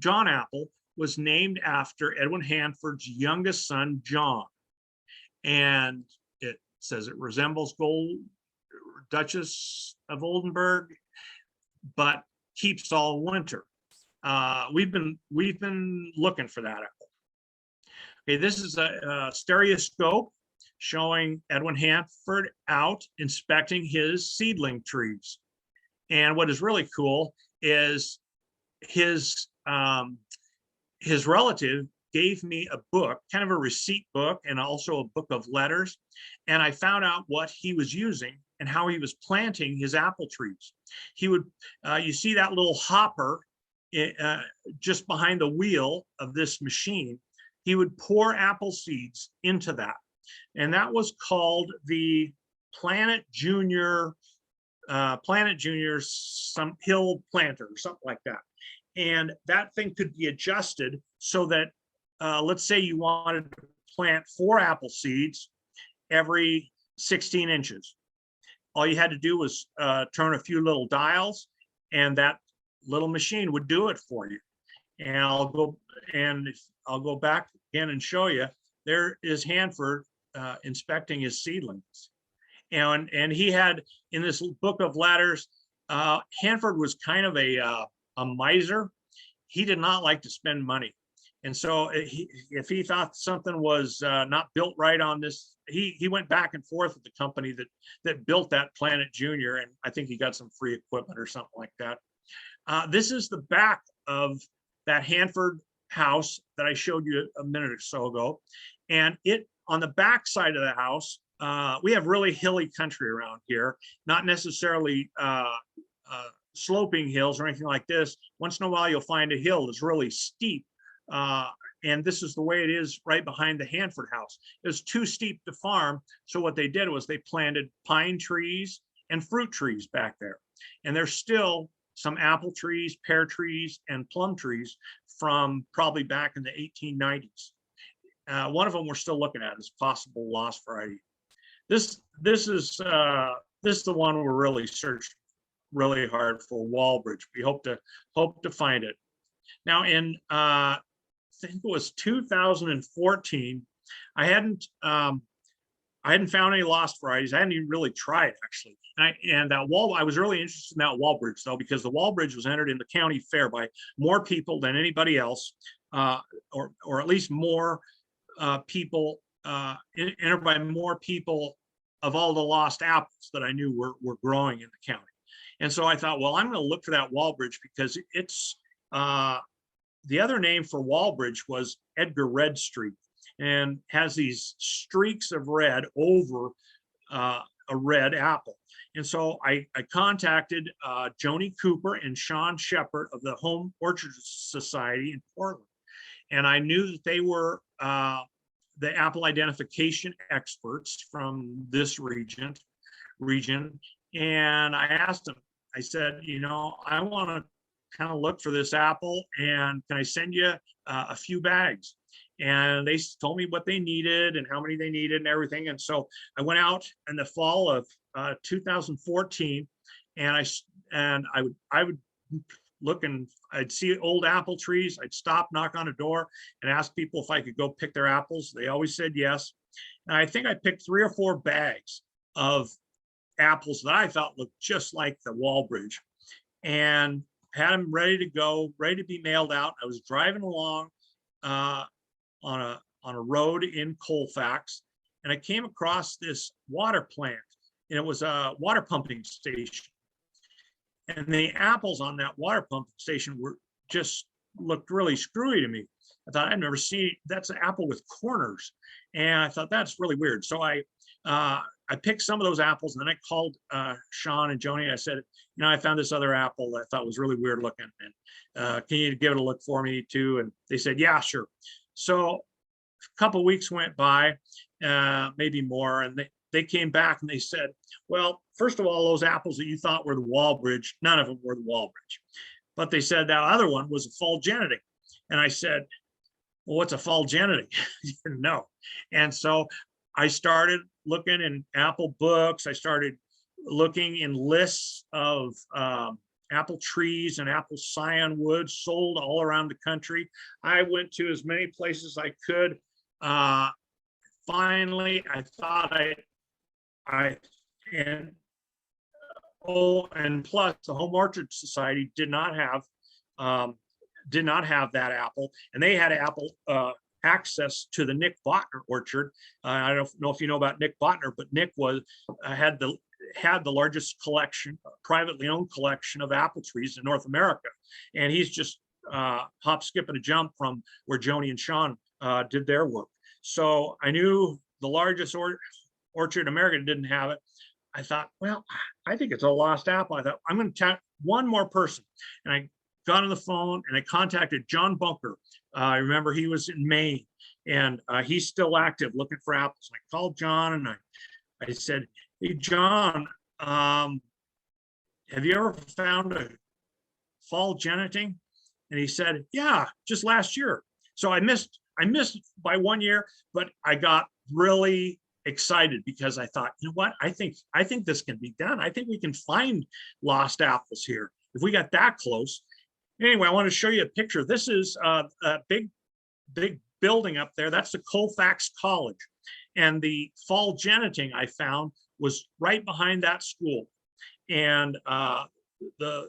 S1: apple was named after Edwin Hanford's youngest son, John. And it says it resembles Gold Duchess of Oldenburg, but keeps all winter. We've been looking for that apple. Okay, this is a stereoscope showing Edwin Hanford out inspecting his seedling trees. And what is really cool is his relative gave me a book, kind of a receipt book, and also a book of letters. And I found out what he was using and how he was planting his apple trees. He would, you see that little hopper just behind the wheel of this machine. He would pour apple seeds into that. And that was called the Planet Junior some hill planter or something like that. And that thing could be adjusted so that, let's say you wanted to plant 4 apple seeds every 16 inches. All you had to do was turn a few little dials, and that little machine would do it for you. And I'll go back again and show you. There is Hanford inspecting his seedlings. And he had, in this book of letters, Hanford was kind of a miser. He did not like to spend money. And so if he thought something was not built right on this, he went back and forth with the company that built that Planet Junior, and I think he got some free equipment or something like that. This is the back of that Hanford house that I showed you a minute or so ago. And it, on the back side of the house, we have really hilly country around here, not necessarily sloping hills or anything like this. Once in a while, you'll find a hill that's really steep. And this is the way it is right behind the Hanford house. It was too steep to farm. So what they did was they planted pine trees and fruit trees back there. And there's still some apple trees, pear trees, and plum trees from probably back in the 1890s. One of them we're still looking at is possible lost variety. This is the one we're really searched really hard for, Walbridge. We hope to find it. Now in I think it was 2014, I hadn't found any lost varieties. I hadn't even really tried actually. And I was really interested in that Walbridge though, because the Walbridge was entered in the county fair by more people than anybody else, or at least more people, entered by more people of all the lost apples that I knew were growing in the county. And so I thought, well, I'm going to look for that Walbridge because it's the other name for Walbridge was Edgar Red Streak, and has these streaks of red over a red apple. And so I contacted Joni Cooper and Sean Shepard of the Home Orchard Society in Portland. And I knew that they were the apple identification experts from this region. And I asked them, I said, you know, I want to kind of look for this apple, and can I send you a few bags? And they told me what they needed and how many they needed and everything. And so I went out in the fall of 2014, and I would look, and I'd see old apple trees. I'd stop, knock on a door, and ask people if I could go pick their apples. They always said yes. And I think I picked 3 or 4 bags of apples that I thought looked just like the Walbridge, and had them ready to go, ready to be mailed out. I was driving along on a road in Colfax, and I came across this water plant, and it was a water pumping station. And the apples on that water pumping station looked really screwy to me. I thought, I'd never seen, that's an apple with corners. And I thought, that's really weird. So I picked some of those apples, and then I called Sean and Joni. I said, you know, I found this other apple that I thought was really weird looking, and can you give it a look for me too? And they said, yeah, sure. So a couple of weeks went by, maybe more, and they came back and they said, well, first of all, those apples that you thought were the Walbridge, none of them were the Walbridge. But they said that other one was a fall genetic. And I said, well, what's a fall genetic? You didn't know. And so I started looking in apple books. I started looking in lists of apple trees and apple scion woods sold all around the country. I went to as many places as I could. Finally, I thought and plus the Home Orchard Society did not have that apple, and they had apple access to the Nick Botner orchard. I don't know if you know about Nick Botner, but Nick had the largest collection, privately owned collection of apple trees in North America, and he's just hop, skip, and a jump from where Joni and Sean did their work. So I knew the largest orchard in America didn't have it. I thought, well, I think it's a lost apple. I thought, I'm going to tap one more person. And I got on the phone and I contacted John Bunker. I remember he was in Maine, and he's still active looking for apples. I called John and I said, hey, John, have you ever found a fall geneting? And he said, yeah, just last year. So I missed by 1 year, but I got really excited because I thought, you know what, I think this can be done. I think we can find lost apples here if we got that close. Anyway, I want to show you a picture. This is a big building up there. That's the Colfax College, and the fall geneting I found was right behind that school. And the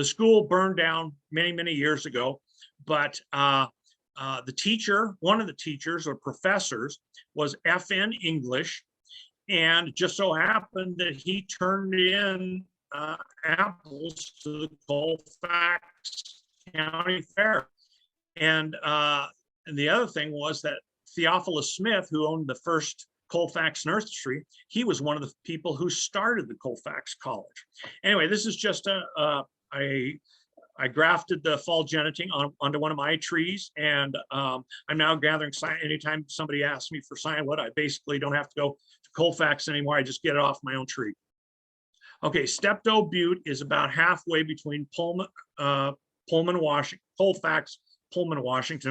S1: school burned down many years ago, but the teacher, one of the teachers or professors, was FN English, and just so happened that he turned in apples to the Colfax County Fair. And the other thing was that Theophilus Smith, who owned the first Colfax nursery, he was one of the people who started the Colfax College. Anyway, this is just I grafted the fall geniting onto one of my trees, and I'm now gathering sign. Anytime somebody asks me for sign-wood, I basically don't have to go to Colfax anymore. I just get it off my own tree. Okay, Steptoe Butte is about halfway between Colfax, Pullman, Washington,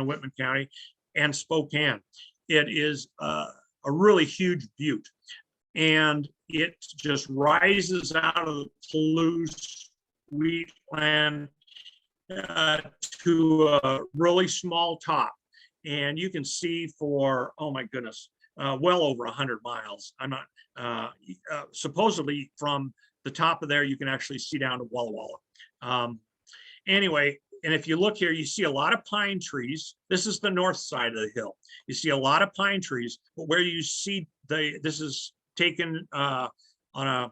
S1: and Whitman County, and Spokane. It is a really huge butte, and it just rises out of the Palouse wheatland to a really small top. And you can see for, oh my goodness, well over 100 miles. I'm not, supposedly from the top of there, you can actually see down to Walla Walla. Anyway, and if you look here, you see a lot of pine trees. This is the north side of the hill. You see a lot of pine trees, but where you see this is taken on a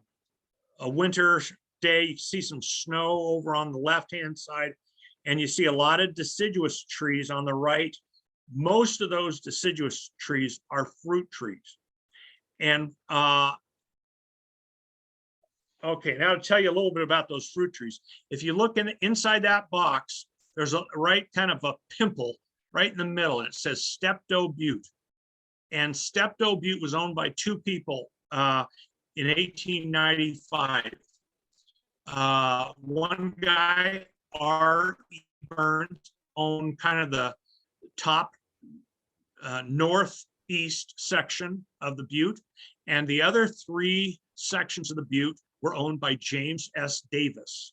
S1: winter day, you see some snow over on the left-hand side, and you see a lot of deciduous trees on the right. Most of those deciduous trees are fruit trees. And okay, now to tell you a little bit about those fruit trees. If you look inside that box, there's a kind of a pimple right in the middle, and it says Steptoe Butte. And Steptoe Butte was owned by two people in 1895. One guy, R.E. Burns, owned kind of the top northeast section of the butte, and the other three sections of the butte were owned by James S. Davis.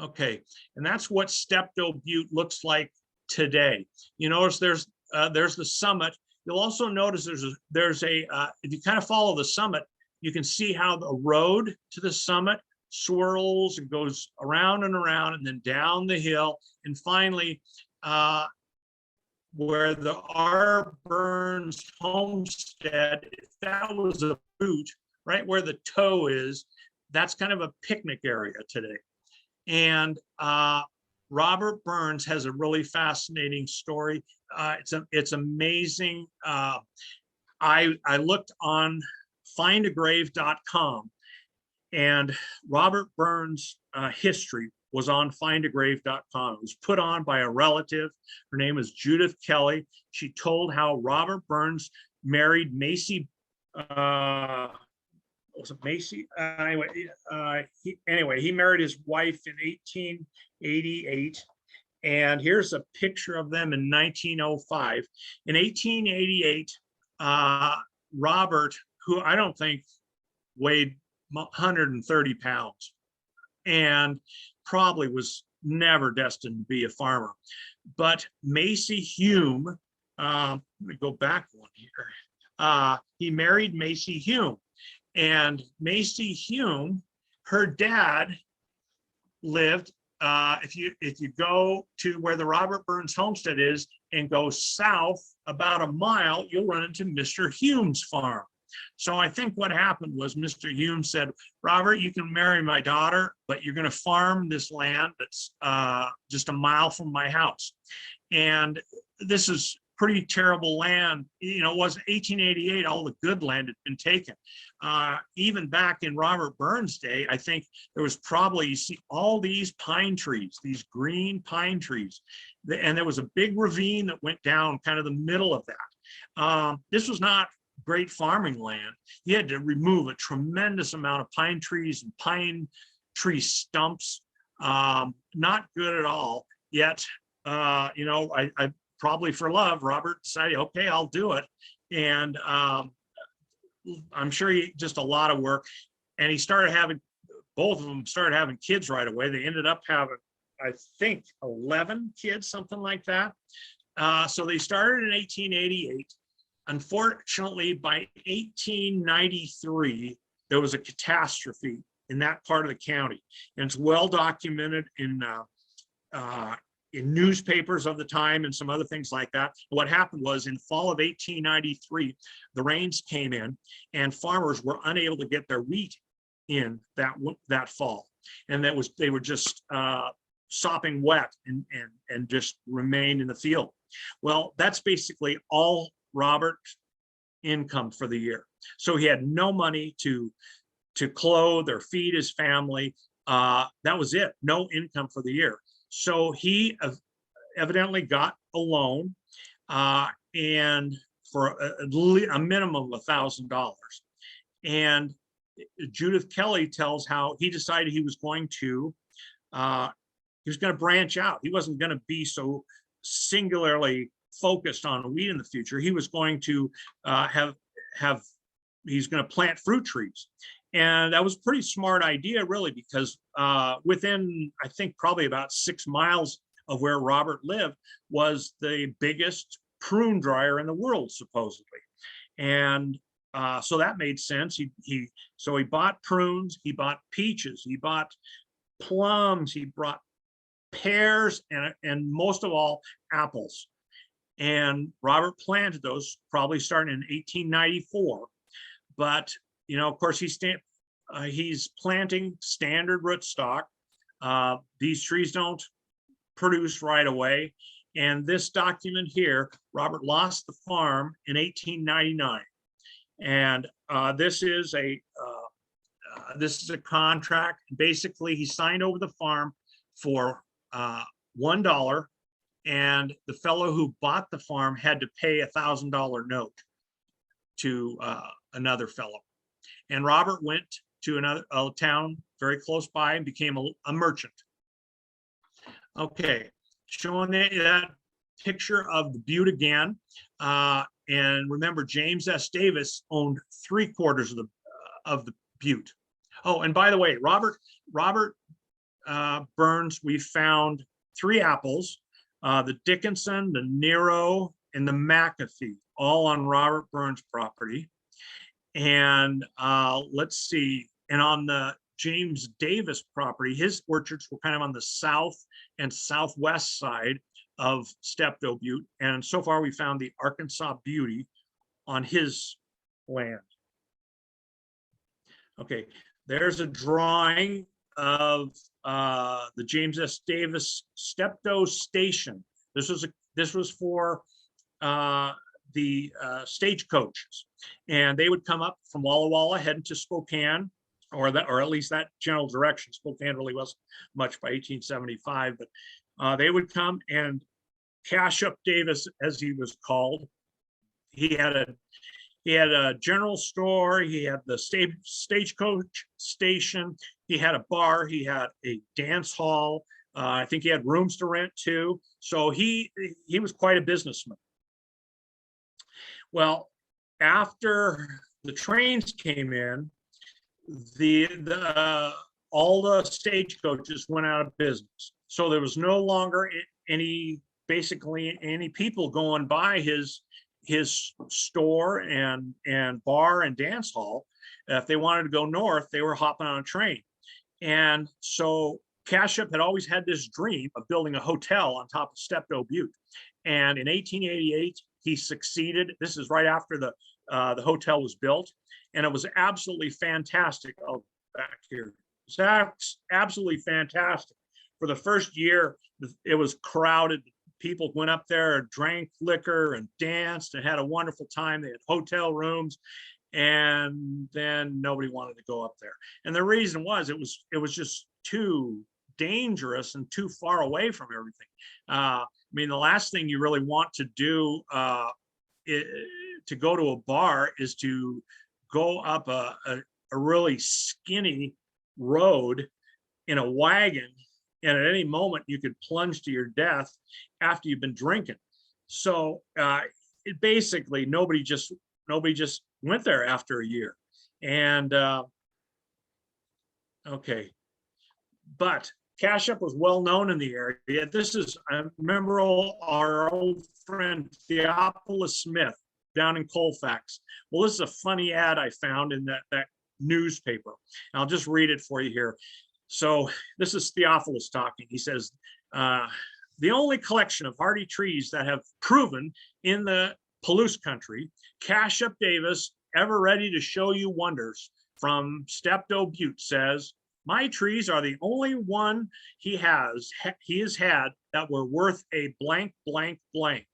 S1: Okay, and that's what Steptoe Butte looks like today. You notice there's the summit. You'll also notice there's a if you kind of follow the summit, you can see how the road to the summit swirls and goes around and then down the hill, and finally where the R. Burns homestead, if that was a butte, right where the toe is, that's kind of a picnic area today. And Robert Burns has a really fascinating story. It's amazing. I looked on findagrave.com, and Robert Burns' history was on findagrave.com. It was put on by a relative. Her name is Judith Kelly. She told how Robert Burns married Macy. Was it Macy? Anyway, he married his wife in 1888. And here's a picture of them in 1905. In 1888, Robert, who I don't think weighed 130 pounds and probably was never destined to be a farmer, but Macy Hume, let me go back one here. He married Macy Hume, and Macy Hume, her dad lived, if you go to where the Robert Burns homestead is and go south about a mile, you'll run into Mr. Hume's farm. So I think what happened was Mr. Hume said, Robert, you can marry my daughter, but you're going to farm this land that's just a mile from my house. And this is pretty terrible land. You know, it was 1888, all the good land had been taken. Even back in Robert Burns' day, I think there was probably, you see all these pine trees, these green pine trees. And there was a big ravine that went down kind of the middle of that. This was not great farming land. He had to remove a tremendous amount of pine trees and pine tree stumps. Not good at all. Yet, you know, I probably for love, Robert decided, okay, I'll do it. And I'm sure he just a lot of work. And he started having, both of them started having kids right away. They ended up having, I think, 11 kids, something like that. So they started in 1888. Unfortunately, by 1893, there was a catastrophe in that part of the county. And it's well documented in newspapers of the time and some other things like that. What happened was in fall of 1893, the rains came in and farmers were unable to get their wheat in that fall. And they were just sopping wet and just remained in the field. Well, that's basically all Robert's income for the year. So he had no money to clothe or feed his family. That was it, no income for the year. So he evidently got a loan, and for a minimum of $1,000. And Judith Kelly tells how he decided he was going to branch out. He wasn't going to be so singularly focused on wheat in the future. He was going to he's going to plant fruit trees. And that was a pretty smart idea, really, because within, I think, probably about 6 miles of where Robert lived was the biggest prune dryer in the world, supposedly. And so that made sense. So he bought prunes, he bought peaches, he bought plums, he brought pears, and most of all, apples. And Robert planted those probably starting in 1894. But, of course, he's planting standard rootstock. These trees don't produce right away. And this document here, Robert lost the farm in 1899. And this is a contract. Basically, he signed over the farm for $1, and the fellow who bought the farm had to pay a $1,000 note to another fellow. And Robert went to a town very close by and became a merchant. Okay, showing that picture of the butte again. And remember, James S. Davis owned 3/4 of the butte. Oh, and by the way, Robert Burns, we found 3 apples, the Dickinson, the Nero, and the McAfee, all on Robert Burns' property. And let's see, and on the James Davis property, his orchards were kind of on the south and southwest side of Steptoe Butte. And so far we found the Arkansas Beauty on his land. Okay, there's a drawing of the James S. Davis Steptoe Station. This was for the stagecoaches, and they would come up from Walla Walla heading to Spokane, or at least that general direction. Spokane really wasn't much by 1875, but they would come, and Cash Up Davis, as he was called, he had a general store, he had the stagecoach station, he had a bar, he had a dance hall. I think he had rooms to rent too. So he was quite a businessman. Well, after the trains came in, all the stagecoaches went out of business. So there was no longer basically any people going by his store and bar and dance hall. If they wanted to go north, they were hopping on a train. And so Cashup had always had this dream of building a hotel on top of Steptoe Butte. And in 1888, he succeeded. This is right after the hotel was built, and it was absolutely fantastic. Oh, back here, it's absolutely fantastic. For the first year, it was crowded. People went up there and drank liquor and danced and had a wonderful time. They had hotel rooms, and then nobody wanted to go up there. And the reason was it was just too dangerous and too far away from everything. I mean, the last thing you really want to do to go to a bar is to go up a really skinny road in a wagon, and at any moment you could plunge to your death after you've been drinking. So basically nobody just went there after a year. And okay, but Cashup was well known in the area. I remember our old friend Theophilus Smith down in Colfax. Well, this is a funny ad I found in that newspaper. And I'll just read it for you here. So this is Theophilus talking. He says, the only collection of hardy trees that have proven in the Palouse country, Cashup Davis, ever ready to show you wonders from Steptoe Butte, says, My trees are the only one he has had that were worth a blank, blank, blank.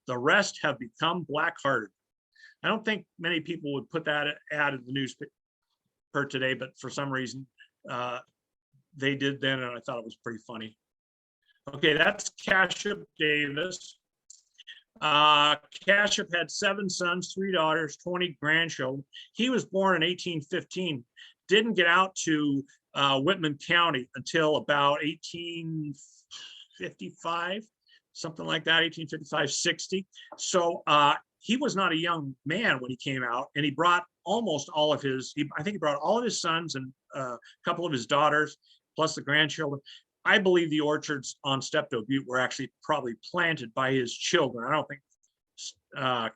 S1: The rest have become black-hearted. I don't think many people would put that ad in the newspaper today, but for some reason they did then, and I thought it was pretty funny. Okay, that's Cashup Davis. Cashup had 7 sons, 3 daughters, 20 grandchildren. He was born in 1815, didn't get out to Whitman County until about 1855, something like that, 1855, 60. So he was not a young man when he came out, and he brought almost all of his, I think he brought all of his sons and a couple of his daughters, plus the grandchildren. I believe the orchards on Steptoe Butte were actually probably planted by his children. I don't think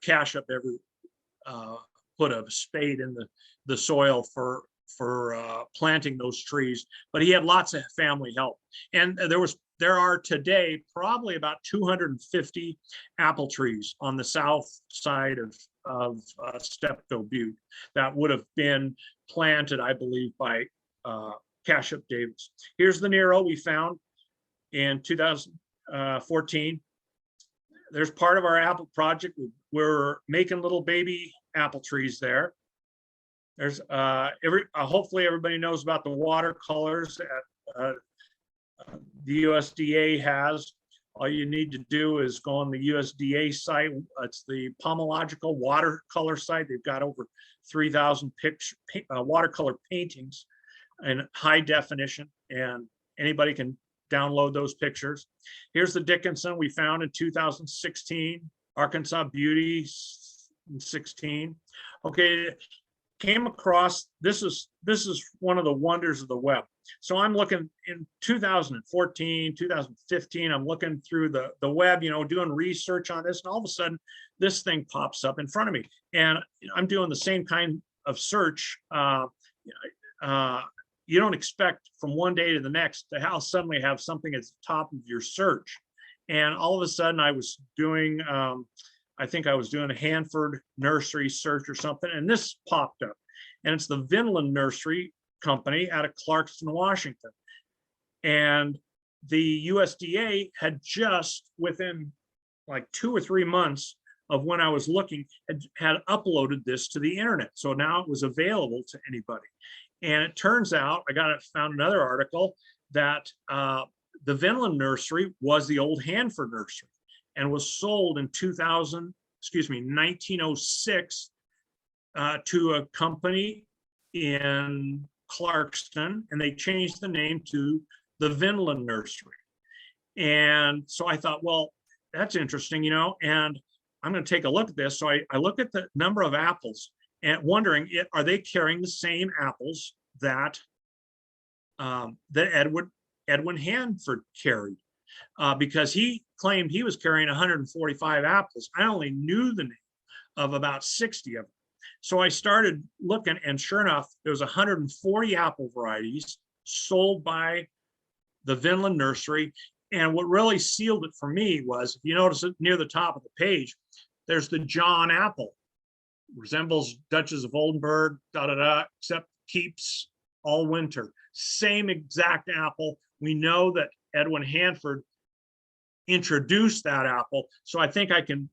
S1: Cashup ever put a spade in the soil for planting those trees, but he had lots of family help. And there are today probably about 250 apple trees on the south side of Steptoe Butte that would have been planted, I believe, by Cashup Davis. Here's the Nero we found in 2014. There's part of our apple project. We're making little baby apple trees there. There's hopefully everybody knows about the watercolors that the USDA has. All you need to do is go on the USDA site. It's the pomological watercolor site. They've got over 3,000 watercolor paintings in high definition, and anybody can download those pictures. Here's the Dickinson we found in 2016, Arkansas Beauty in 16. Okay, came across, this is one of the wonders of the web. So I'm looking in 2014, 2015, I'm looking through the web, doing research on this, and all of a sudden this thing pops up in front of me, and I'm doing the same kind of search. You don't expect from one day to the next to suddenly have something at the top of your search. And all of a sudden I was doing, I think I was doing a Hanford nursery search or something, and this popped up. And it's the Vinland Nursery Company out of Clarkston, Washington. And the USDA had just within like 2 or 3 months of when I was looking, had uploaded this to the internet. So now it was available to anybody. And it turns out, found another article that the Vinland Nursery was the old Hanford Nursery and was sold in 1906 to a company in Clarkston, and they changed the name to the Vinland Nursery. And so I thought, well, that's interesting, and I'm going to take a look at this. So I look at the number of apples and wondering, are they carrying the same apples that Edwin Hanford carried? Because he claimed he was carrying 145 apples. I only knew the name of about 60 of them. So I started looking, and sure enough, there was 140 apple varieties sold by the Vinland Nursery. And what really sealed it for me was, if you notice it near the top of the page, there's the John apple. Resembles Duchess of Oldenburg, except keeps all winter. Same exact apple. We know that Edwin Hanford introduced that apple. So I think I can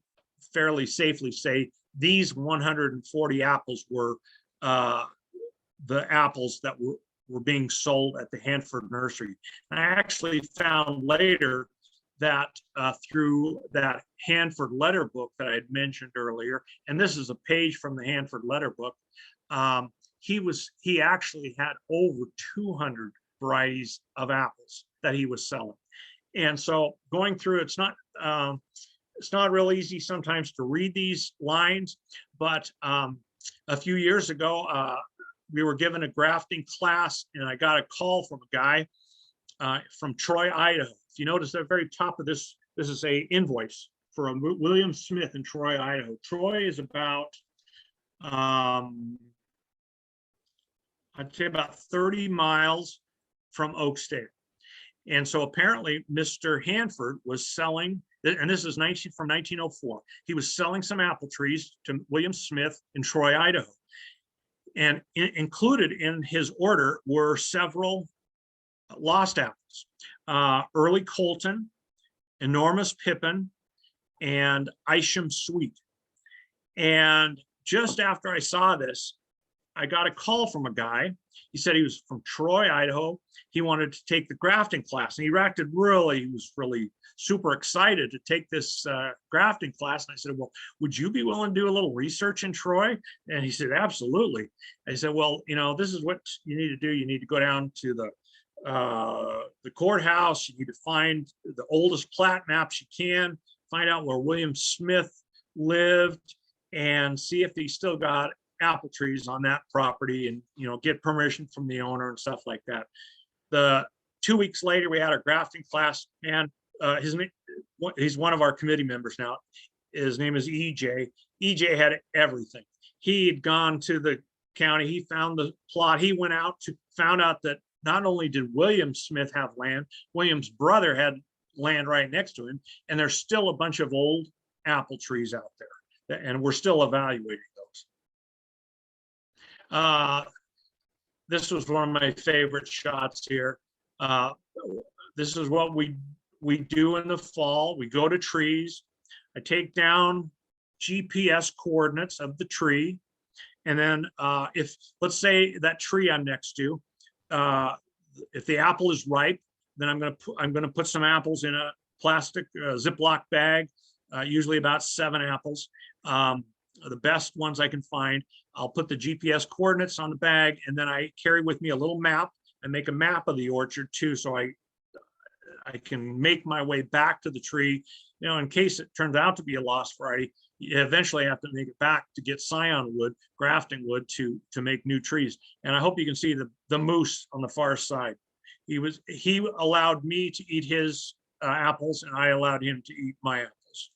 S1: fairly safely say these 140 apples were the apples that were being sold at the Hanford Nursery. And I actually found later that through that Hanford letter book that I had mentioned earlier, and this is a page from the Hanford letter book, he actually had over 200 varieties of apples that he was selling. And so going through, it's not real easy sometimes to read these lines, but a few years ago, we were given a grafting class, and I got a call from a guy from Troy, Idaho. If you notice at the very top of this, this is a invoice for a William Smith in Troy, Idaho. Troy is about, I'd say about 30 miles from Oakstale. And so apparently Mr. Hanford was selling, and this is from 1904, he was selling some apple trees to William Smith in Troy, Idaho. And included in his order were several lost apples. Early Colton, Enormous Pippin, and Isham Sweet. And just after I saw this, I got a call from a guy. He said he was from Troy, Idaho. He wanted to take the grafting class, and he was really super excited to take this grafting class. And I said, well, would you be willing to do a little research in Troy? And he said, absolutely. I said, well, this is what you need to do. You need to go down to the courthouse. You need to find the oldest plat maps you can, find out where William Smith lived, and see if he still got apple trees on that property, and get permission from the owner and stuff like that. 2 weeks later, we had our grafting class, and he's one of our committee members now. His name is EJ. EJ had everything. He had gone to the county. He found the plot. He went out found out that not only did William Smith have land, William's brother had land right next to him, and there's still a bunch of old apple trees out there, and we're still evaluating those. This was one of my favorite shots here. This is what we do in the fall. We go to trees. I take down GPS coordinates of the tree, and then if, let's say, that tree I'm next to, if the apple is ripe, then I'm going to put some apples in a plastic Ziploc bag, usually about 7 apples, the best ones I can find. I'll put the GPS coordinates on the bag, and then I carry with me a little map. I make a map of the orchard too, so I can make my way back to the tree. In case it turns out to be a lost variety, you eventually have to make it back to get scion wood, grafting wood to make new trees. And I hope you can see the moose on the far side. He allowed me to eat his apples, and I allowed him to eat my apples.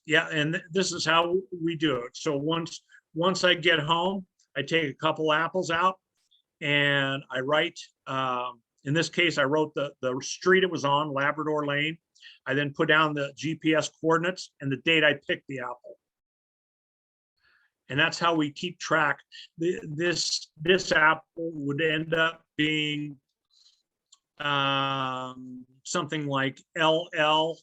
S1: Yeah, and this is how we do it. So once I get home, I take a couple apples out, and I write, in this case, I wrote the street it was on, Labrador Lane. I then put down the GPS coordinates and the date I picked the apple. And that's how we keep track. This apple would end up being something like LL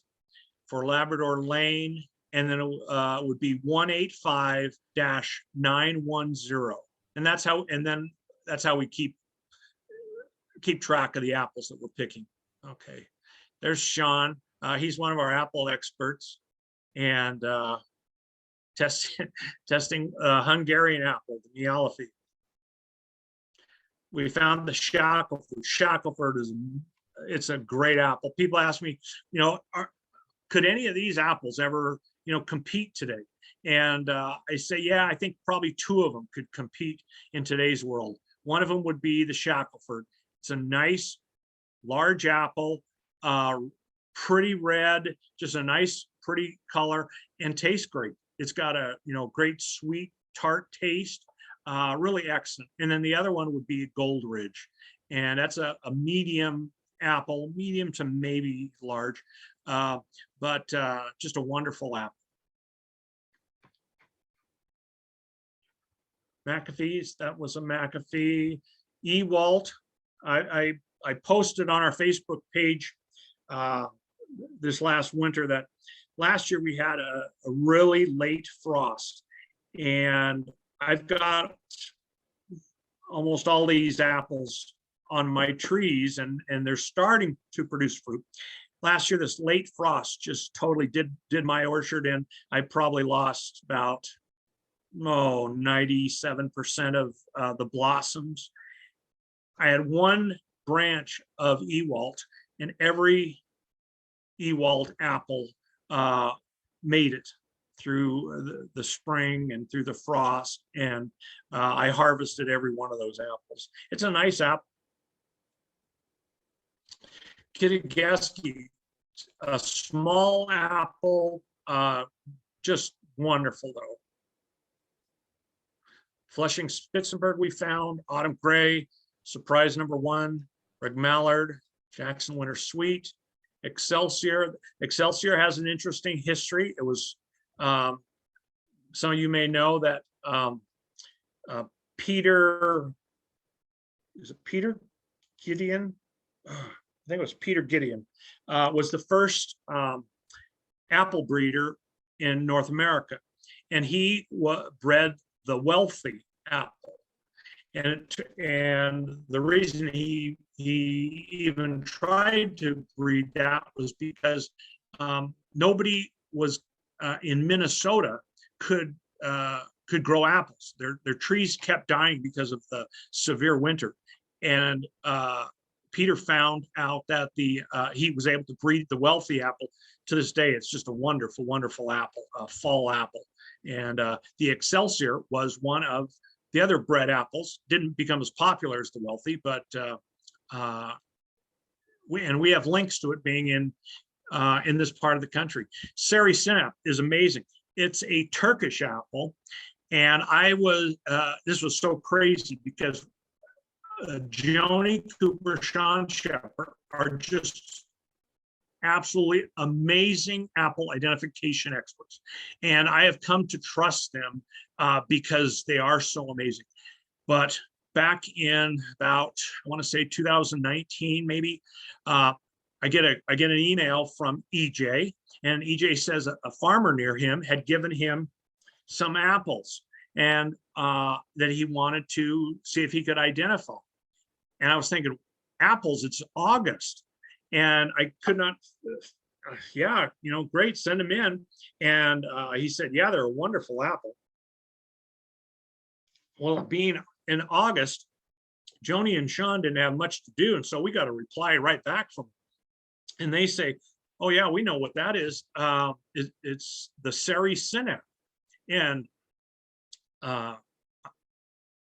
S1: for Labrador Lane, and then it would be 185-910. And that's how we keep track of the apples that we're picking. Okay, there's Sean. He's one of our apple experts, and testing Hungarian apple, the Mialafi. We found the Shackelford. Shackelford it's a great apple. People ask me, could any of these apples ever, compete today? And I say, yeah, I think probably 2 of them could compete in today's world. One of them would be the Shackelford. It's a nice, large apple, pretty red, just a nice, pretty color, and tastes great. It's got a, great sweet, tart taste, really excellent. And then the other one would be Gold Ridge, and that's a medium apple, medium to maybe large, but just a wonderful apple. McAfee's, that was a McAfee. Ewalt, I posted on our Facebook page this last winter that last year we had a really late frost, and I've got almost all these apples on my trees, and they're starting to produce fruit. Last year, this late frost just totally did my orchard, and I probably lost about 97% of the blossoms. I had one branch of Ewalt, and every Ewalt apple made it through the spring and through the frost, and I harvested every one of those apples. It's a nice apple. Kittigeski, a small apple, just wonderful though. Flushing Spitzenberg we found, Autumn Gray, surprise number 1, Red Mallard, Jackson Winter Sweet, Excelsior. Excelsior has an interesting history. It was, some of you may know that Peter is it Peter Gideon? I think it was Peter Gideon, was the first apple breeder in North America. And he bred the wealthy apple. And the reason he even tried to breed that was because nobody was in Minnesota could grow apples. Their trees kept dying because of the severe winter. And Peter found out that he was able to breed the wealthy apple. To this day, it's just a wonderful, wonderful apple, fall apple. And the Excelsior was one of the other bred apples. Didn't become as popular as the wealthy, but we have links to it being in this part of the country. Seri Sinap is amazing. It's a Turkish apple, and this was so crazy because Joni Cooper, Sean Shepard are just absolutely amazing apple identification experts. And I have come to trust them because they are so amazing. But back in about, I want to say 2019, maybe, I get an email from EJ, and EJ says a farmer near him had given him some apples, and that he wanted to see if he could identify. And I was thinking, apples, it's August. And I could not, yeah, great, send them in. And he said, yeah, they're a wonderful apple. Well, being in August, Joni and Sean didn't have much to do. And so we got a reply right back from them. And they say, oh yeah, we know what that is. It's the Seri Sinap. And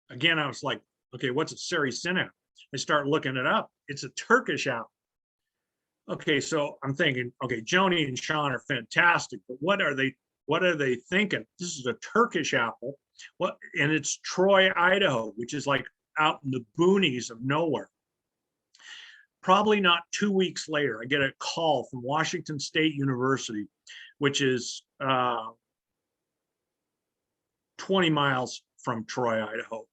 S1: again, I was like, okay, what's a Seri Sinap? I start looking it up. It's a Turkish apple. Okay, so I'm thinking, okay, Joni and Sean are fantastic, but what are they thinking? This is a Turkish apple. And it's Troy, Idaho, which is like out in the boonies of nowhere. Probably not 2 weeks later, I get a call from Washington State University, which is 20 miles from Troy, Idaho.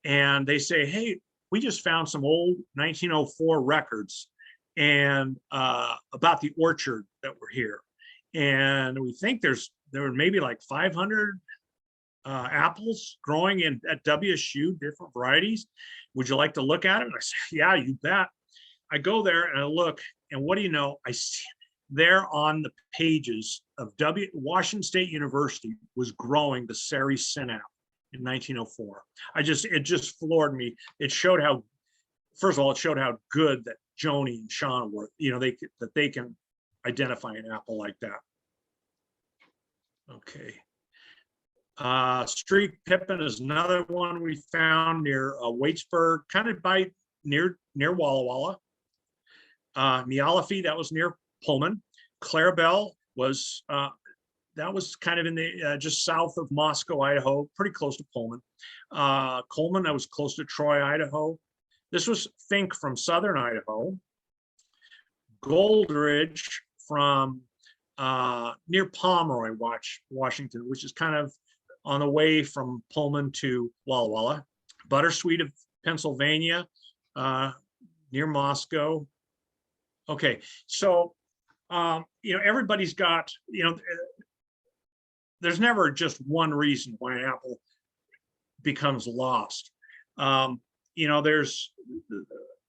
S1: And they say, hey, we just found some old 1904 records and about the orchard that were here. And we think there were maybe like 500 apples growing at WSU, different varieties. Would you like to look at it? And I said, yeah, you bet. I go there and I look, and what do you know? I see there on the pages of Washington State University was growing the Seri Sinap in 1904. It just floored me. It showed how, first of all, it showed how good that Joni and Sean were, that they can identify an apple like that. Okay. Street Pippin is another one we found near Waitsburg, kind of near Walla Walla. Mialafi, that was near Pullman. Clarabelle was that was kind of in the just south of Moscow, Idaho, pretty close to Pullman. Coleman, that was close to Troy, Idaho. This was Fink from southern Idaho. Goldridge from near Pomeroy, Washington, which is kind of on the way from Pullman to Walla Walla. Buttersweet of Pennsylvania, near Moscow. Okay, so everybody's got, there's never just one reason why an apple becomes lost. There's,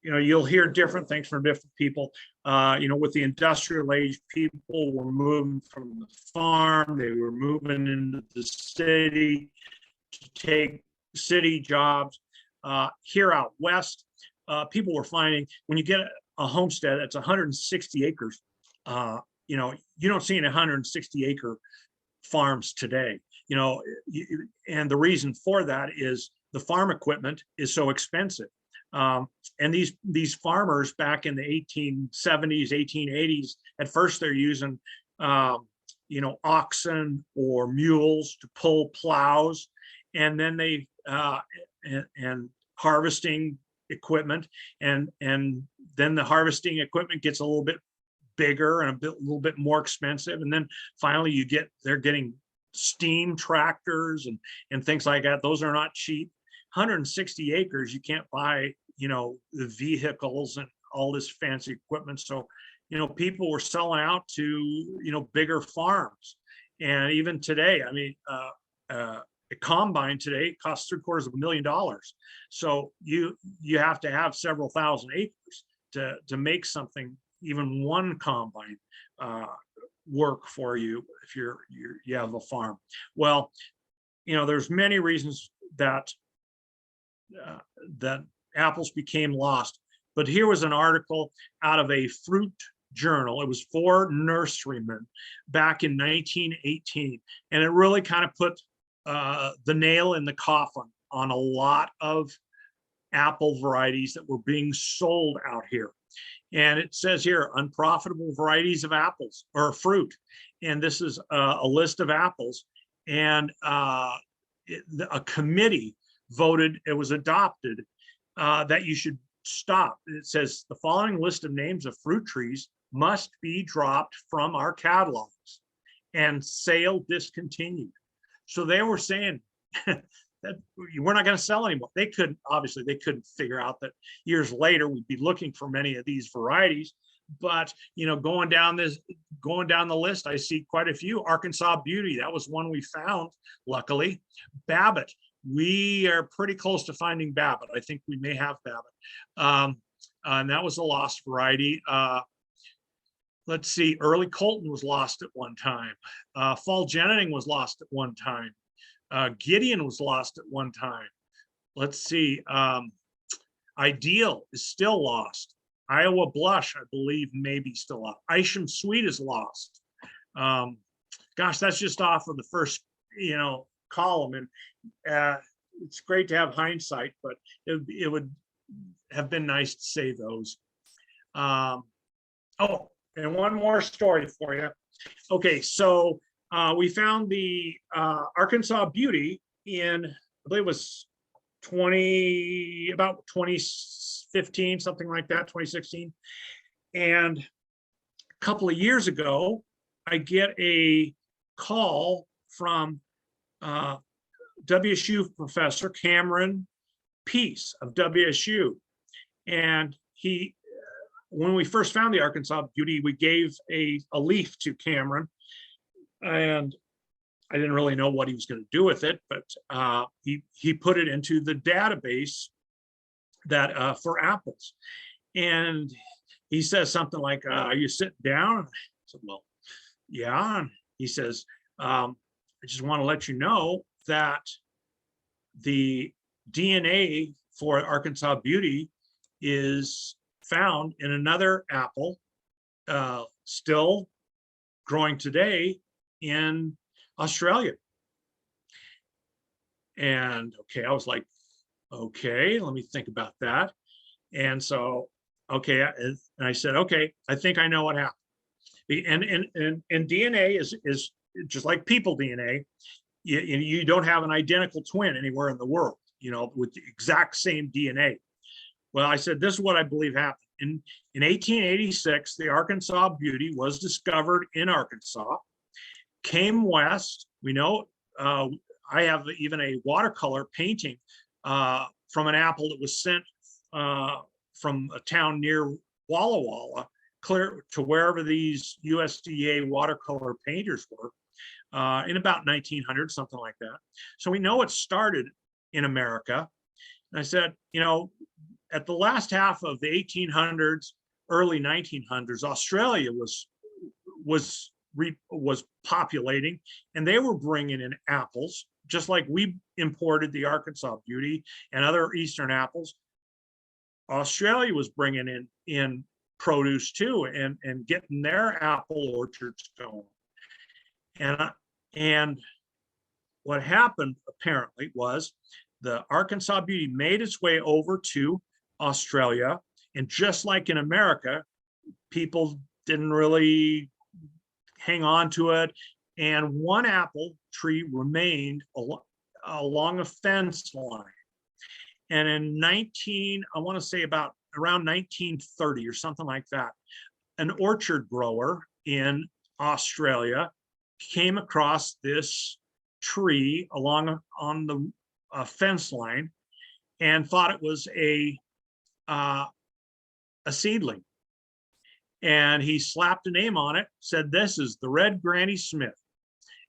S1: you'll hear different things from different people. With the industrial age, people were moving from the farm, they were moving into the city to take city jobs. Here out west, people were finding when you get a homestead that's 160 acres, you don't see any 160 acre farms today, and the reason for that is the farm equipment is so expensive. And these farmers back in the 1870s, 1880s, at first they're using, oxen or mules to pull plows, and then they and harvesting equipment, and then the harvesting equipment gets a little bit bigger and a little bit more expensive, and then finally they're getting steam tractors and things like that. Those are not cheap. 160 acres, you can't buy, the vehicles and all this fancy equipment. So, people were selling out to, bigger farms. And even today, I mean, a combine today costs $750,000. So you have to have several thousand acres to make something, even one combine, work for you if you have a farm. Well, there's many reasons that that apples became lost, but here was an article out of a fruit journal. It was for nurserymen back in 1918, and it really kind of put the nail in the coffin on a lot of apple varieties that were being sold out here. And it says here, unprofitable varieties of apples or fruit. And this is a list of apples. And a committee voted, it was adopted, that you should stop. It says the following list of names of fruit trees must be dropped from our catalogs and sale discontinued. So they were saying that we're not going to sell anymore. They couldn't figure out that years later we'd be looking for many of these varieties. But going down the list, I see quite a few. Arkansas Beauty, that was one we found, luckily. Babbitt, we are pretty close to finding Babbitt. I think we may have Babbitt. And that was a lost variety. Let's see, early Colton was lost at one time. Fall Jennings was lost at one time. Gideon was lost at one time. Let's see, Ideal is still lost. Iowa Blush, I believe, maybe still lost. Isham Sweet is lost. Gosh, that's just off of the first, column. And it's great to have hindsight, but it would have been nice to say those. Oh, and one more story for you. Okay, so we found the Arkansas Beauty in, I believe it was about 2015, something like that, 2016. And a couple of years ago, I get a call from WSU professor Cameron Peace of WSU. And when we first found the Arkansas Beauty, we gave a leaf to Cameron, and I didn't really know what he was going to do with it, but he put it into the database that for apples. And he says something like, are you sitting down? I said, well, yeah. And he says, I just want to let you know that the DNA for Arkansas Beauty is found in another apple, still growing today in Australia. And okay, I was like, okay, let me think about that. And so, okay, and I said, okay, I think I know what happened. And DNA is just like people DNA. You don't have an identical twin anywhere in the world, with the exact same DNA. Well, I said, this is what I believe happened. In 1886, the Arkansas Beauty was discovered in Arkansas, came west. We know, I have even a watercolor painting from an apple that was sent from a town near Walla Walla, clear to wherever these USDA watercolor painters were, in about 1900, something like that. So we know it started in America. And I said, at the last half of the 1800s, early 1900s, Australia was populating, and they were bringing in apples, just like we imported the Arkansas Beauty and other Eastern apples. Australia was bringing in produce too, and getting their apple orchards going. And what happened apparently was the Arkansas Beauty made its way over to Australia, and just like in America, people didn't really hang on to it, and one apple tree remained along a fence line. And in I want to say about around 1930 or something like that, an orchard grower in Australia came across this tree on the fence line, and thought it was a seedling. And he slapped a name on it, said, "This is the Red Granny Smith."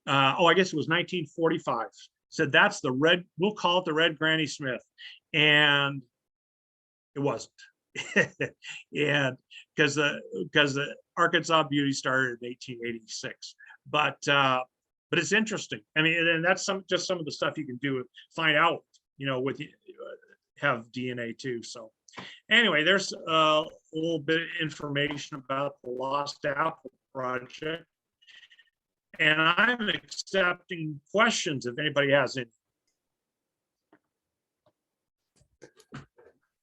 S1: I guess it was 1945. Said, "That's the red, we'll call it the Red Granny Smith." And it wasn't. And because the Arkansas Beauty started in 1886. But it's interesting. I mean, and that's just some of the stuff you can do, find out, with have DNA too. So anyway, there's a little bit of information about the Lost Apple Project. And I'm accepting questions if anybody has any.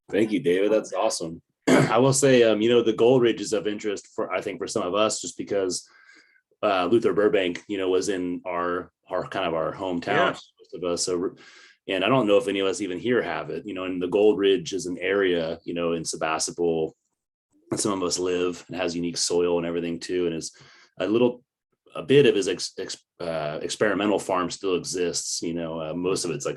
S2: Thank you, David. That's awesome. I will say, the Gold Ridge is of interest I think for some of us, just because Luther Burbank, was in our hometown,
S1: Yes.
S2: most of us. So, and I don't know if any of us even here have it, and the Gold Ridge is an area, in Sebastopol, and some of us live, and has unique soil and everything too. And is a bit of his experimental farm still exists. Most of it's I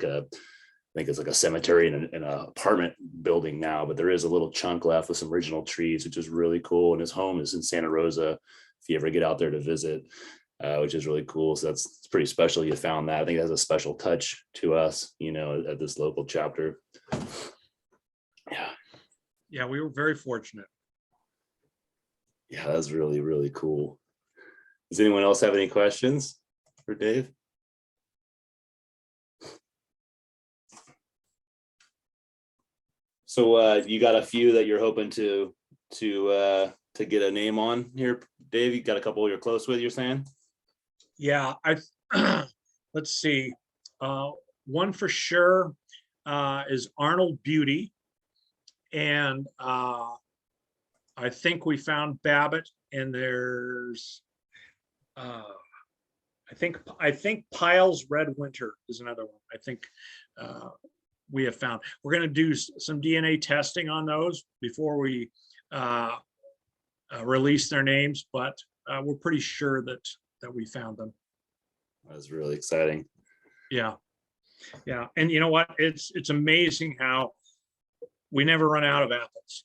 S2: think it's like a cemetery and an apartment building now, but there is a little chunk left with some original trees, which is really cool. And his home is in Santa Rosa, if you ever get out there to visit, which is really cool. So it's pretty special you found that. I think it has a special touch to us, at this local chapter. Yeah.
S1: Yeah, we were very fortunate.
S2: Yeah, that's really, really cool. Does anyone else have any questions for Dave? So you got a few that you're hoping to get a name on here, Dave? You got a couple you're close with, you're saying?
S1: Yeah, let's see. One for sure is Arnold Beauty, and I think we found Babbitt, and there's I think Piles Red Winter is another one. I think we have found. We're going to do some DNA testing on those before we release their names, but we're pretty sure that we found them.
S2: That's really exciting.
S1: Yeah. And you know what? It's amazing how we never run out of apples.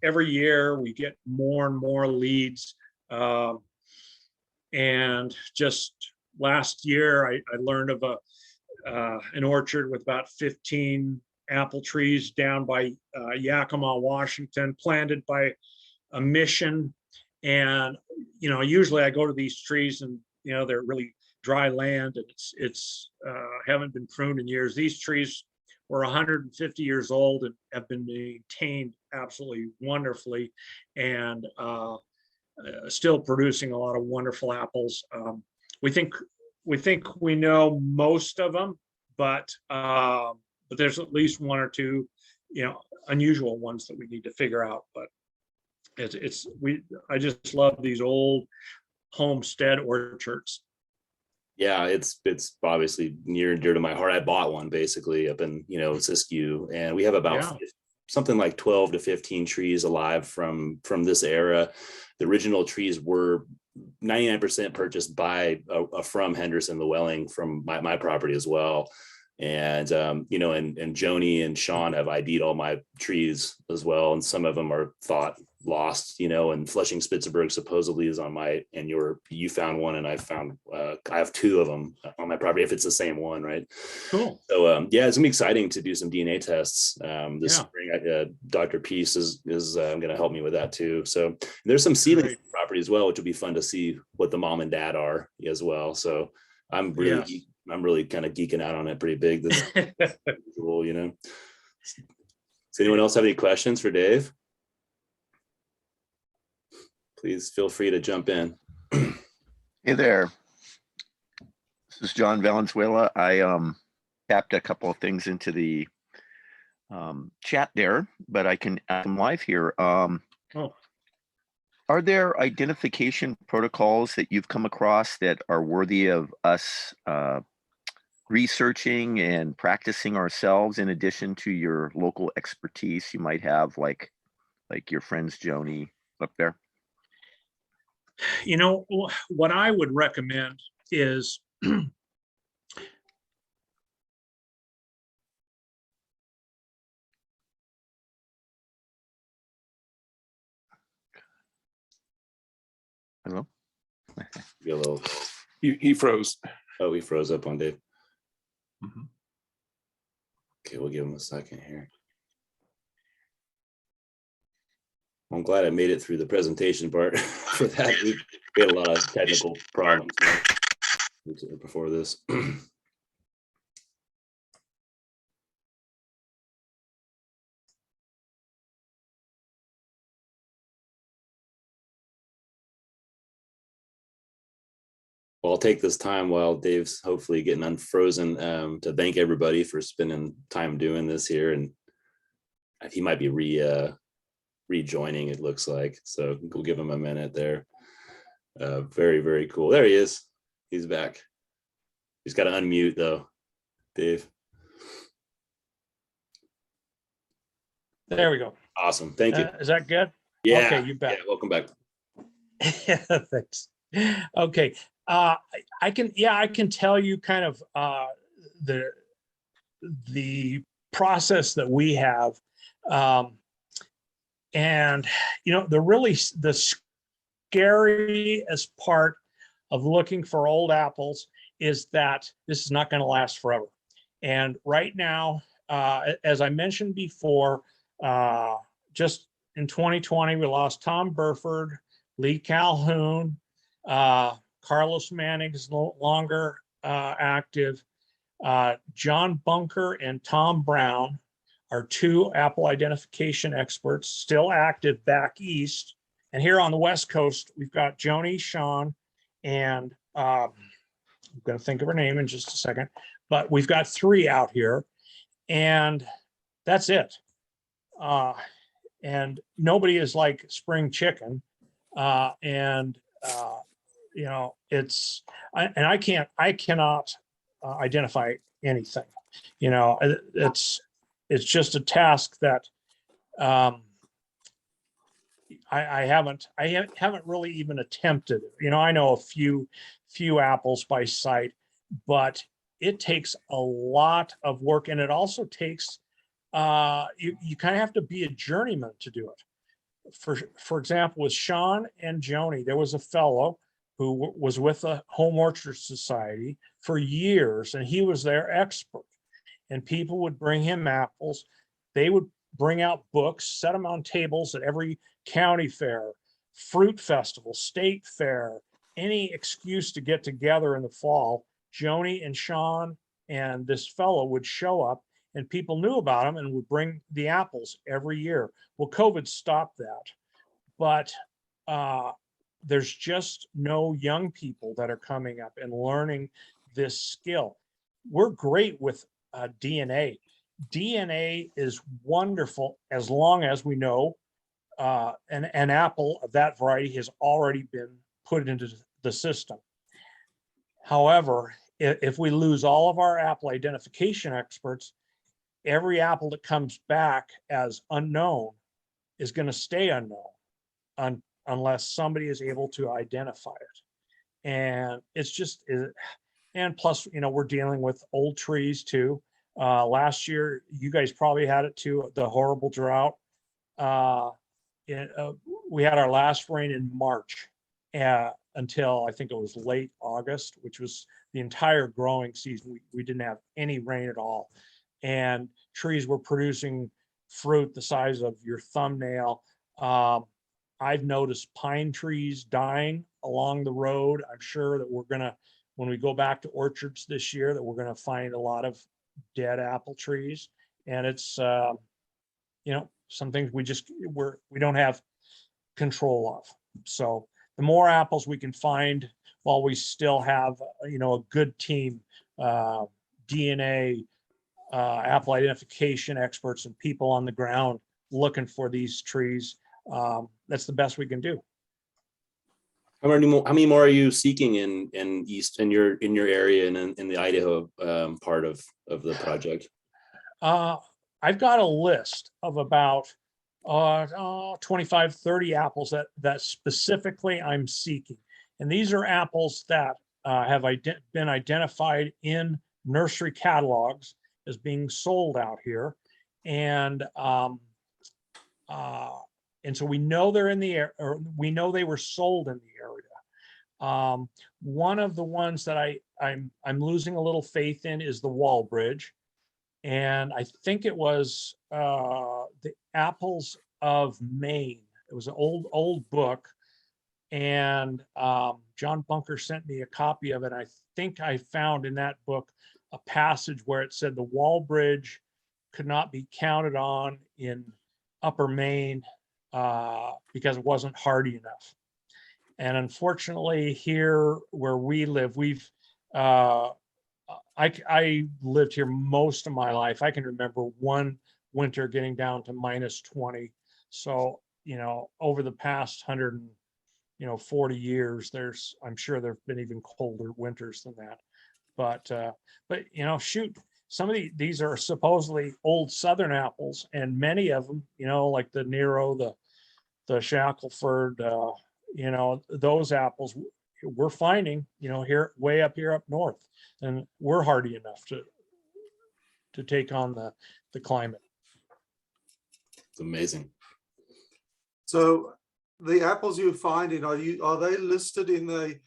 S1: Every year we get more and more leads. And just last year, I learned of an orchard with about 15 apple trees down by Yakima, Washington, planted by a mission. And usually I go to these trees, and they're really dry land, and it's haven't been pruned in years. These trees were 150 years old and have been maintained absolutely wonderfully, and still producing a lot of wonderful apples. We think we know most of them, but there's at least one or two, unusual ones that we need to figure out. But I just love these old homestead orchards.
S2: Yeah, it's obviously near and dear to my heart. I bought one basically up in Siskiyou, and we have about something like 12 to 15 trees alive from this era. The original trees were 99% purchased by from Henderson Llewellyn from my property as well. And and Joni and Sean have ID'd all my trees as well, and some of them are thought lost, and Flushing Spitzenberg supposedly is on my, and you found one, and I have two of them on my property, if it's the same one, right?
S1: Cool.
S2: So it's gonna be exciting to do some DNA tests this spring. Dr. Peace is going to help me with that too. So there's some seedling property as well, which will be fun to see what the mom and dad are as well. So I'm really kind of geeking out on it pretty big. This cool, Does anyone else have any questions for Dave? Please feel free to jump in.
S4: Hey there. This is John Valenzuela. I tapped a couple of things into the chat there, but I can add them live here. Are there identification protocols that you've come across that are worthy of us researching and practicing ourselves, in addition to your local expertise you might have, like your friends Joni up there?
S1: What I would recommend is
S2: Be a little.
S3: He froze.
S2: Oh, he froze up on Dave.
S3: Mhm.
S2: Okay, we'll give him a second here. I'm glad I made it through the presentation part for that. We had a lot of technical problems before this. Well, I'll take this time while Dave's hopefully getting unfrozen to thank everybody for spending time doing this here. And he might be rejoining, it looks like. So we'll give him a minute there. Very, very cool. There he is. He's back. He's got to unmute though, Dave.
S1: There we go.
S2: Awesome. Thank you.
S1: Is that good?
S2: Yeah.
S1: Okay, you bet.
S2: Yeah, welcome back.
S1: Thanks. Okay. I can tell you kind of the process that we have. And the scariest part of looking for old apples is that this is not going to last forever. And right now, as I mentioned before, just in 2020, we lost Tom Burford, Lee Calhoun, Carlos Manning is no longer active. John Bunker and Tom Brown are two apple identification experts still active back east. And here on the West Coast, we've got Joni, Sean, and I'm going to think of her name in just a second, but we've got three out here, and that's it. And nobody is like spring chicken. I cannot identify anything. It's just a task that I haven't really even attempted. I know a few apples by sight, but it takes a lot of work, and it also takes you kind of have to be a journeyman to do it. For example, with Sean and Joni, there was a fellow who was with the Home Orchard Society for years, and he was their expert. And people would bring him apples. They would bring out books, set them on tables at every county fair, fruit festival, state fair, any excuse to get together in the fall. Joni and Sean and this fellow would show up, and people knew about them and would bring the apples every year. Well, COVID stopped that, but there's just no young people that are coming up and learning this skill. We're great with DNA. DNA is wonderful as long as we know an apple of that variety has already been put into the system. However, if we lose all of our apple identification experts, every apple that comes back as unknown is going to stay unknown unless somebody is able to identify it. And it's just, and plus, we're dealing with old trees too. Last year, you guys probably had it too, the horrible drought. We had our last rain in March until I think it was late August, which was the entire growing season. We didn't have any rain at all. And trees were producing fruit the size of your thumbnail. I've noticed pine trees dying along the road. I'm sure that we're gonna, when we go back to orchards this year, that we're gonna find a lot of dead apple trees. And it's, some things we don't have control of. So the more apples we can find while we still have, a good team, DNA, apple identification experts and people on the ground looking for these trees, that's the best we can do.
S2: How many more are you seeking in your area and in the Idaho part of the project?
S1: I've got a list of about 25, 30 apples that specifically I'm seeking. And these are apples that have been identified in nursery catalogs as being sold out here. And so we know they're in the air, or we know they were sold in the area. One of the ones that I'm losing a little faith in is the wall bridge. And I think it was the apples of Maine. It was an old book. And John Bunker sent me a copy of it. I think I found in that book a passage where it said the wall bridge could not be counted on in Upper Maine because it wasn't hardy enough. And unfortunately, here where we live, I lived here most of my life. I can remember one winter getting down to -20. So, over the past 140 years, I'm sure there've been even colder winters than that. But shoot, some of these are supposedly old Southern apples, and many of them, like the Nero, the Shackelford, those apples we're finding, here way up north, and we're hardy enough to take on the climate.
S2: It's amazing.
S5: So the apples you're finding, are they listed in the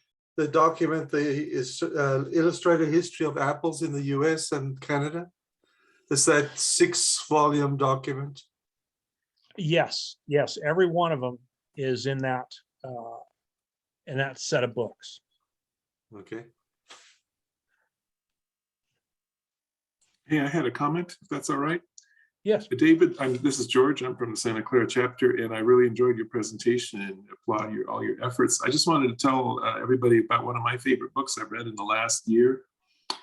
S5: document, the illustrated history of apples in the US and Canada? It's that 6-volume document.
S1: Yes, every one of them is in that set of books.
S5: Okay.
S3: Hey, I had a comment, if that's all right.
S1: Yes.
S3: David, this is George. I'm from the Santa Clara chapter, and I really enjoyed your presentation and applaud all your efforts. I just wanted to tell everybody about one of my favorite books I've read in the last year.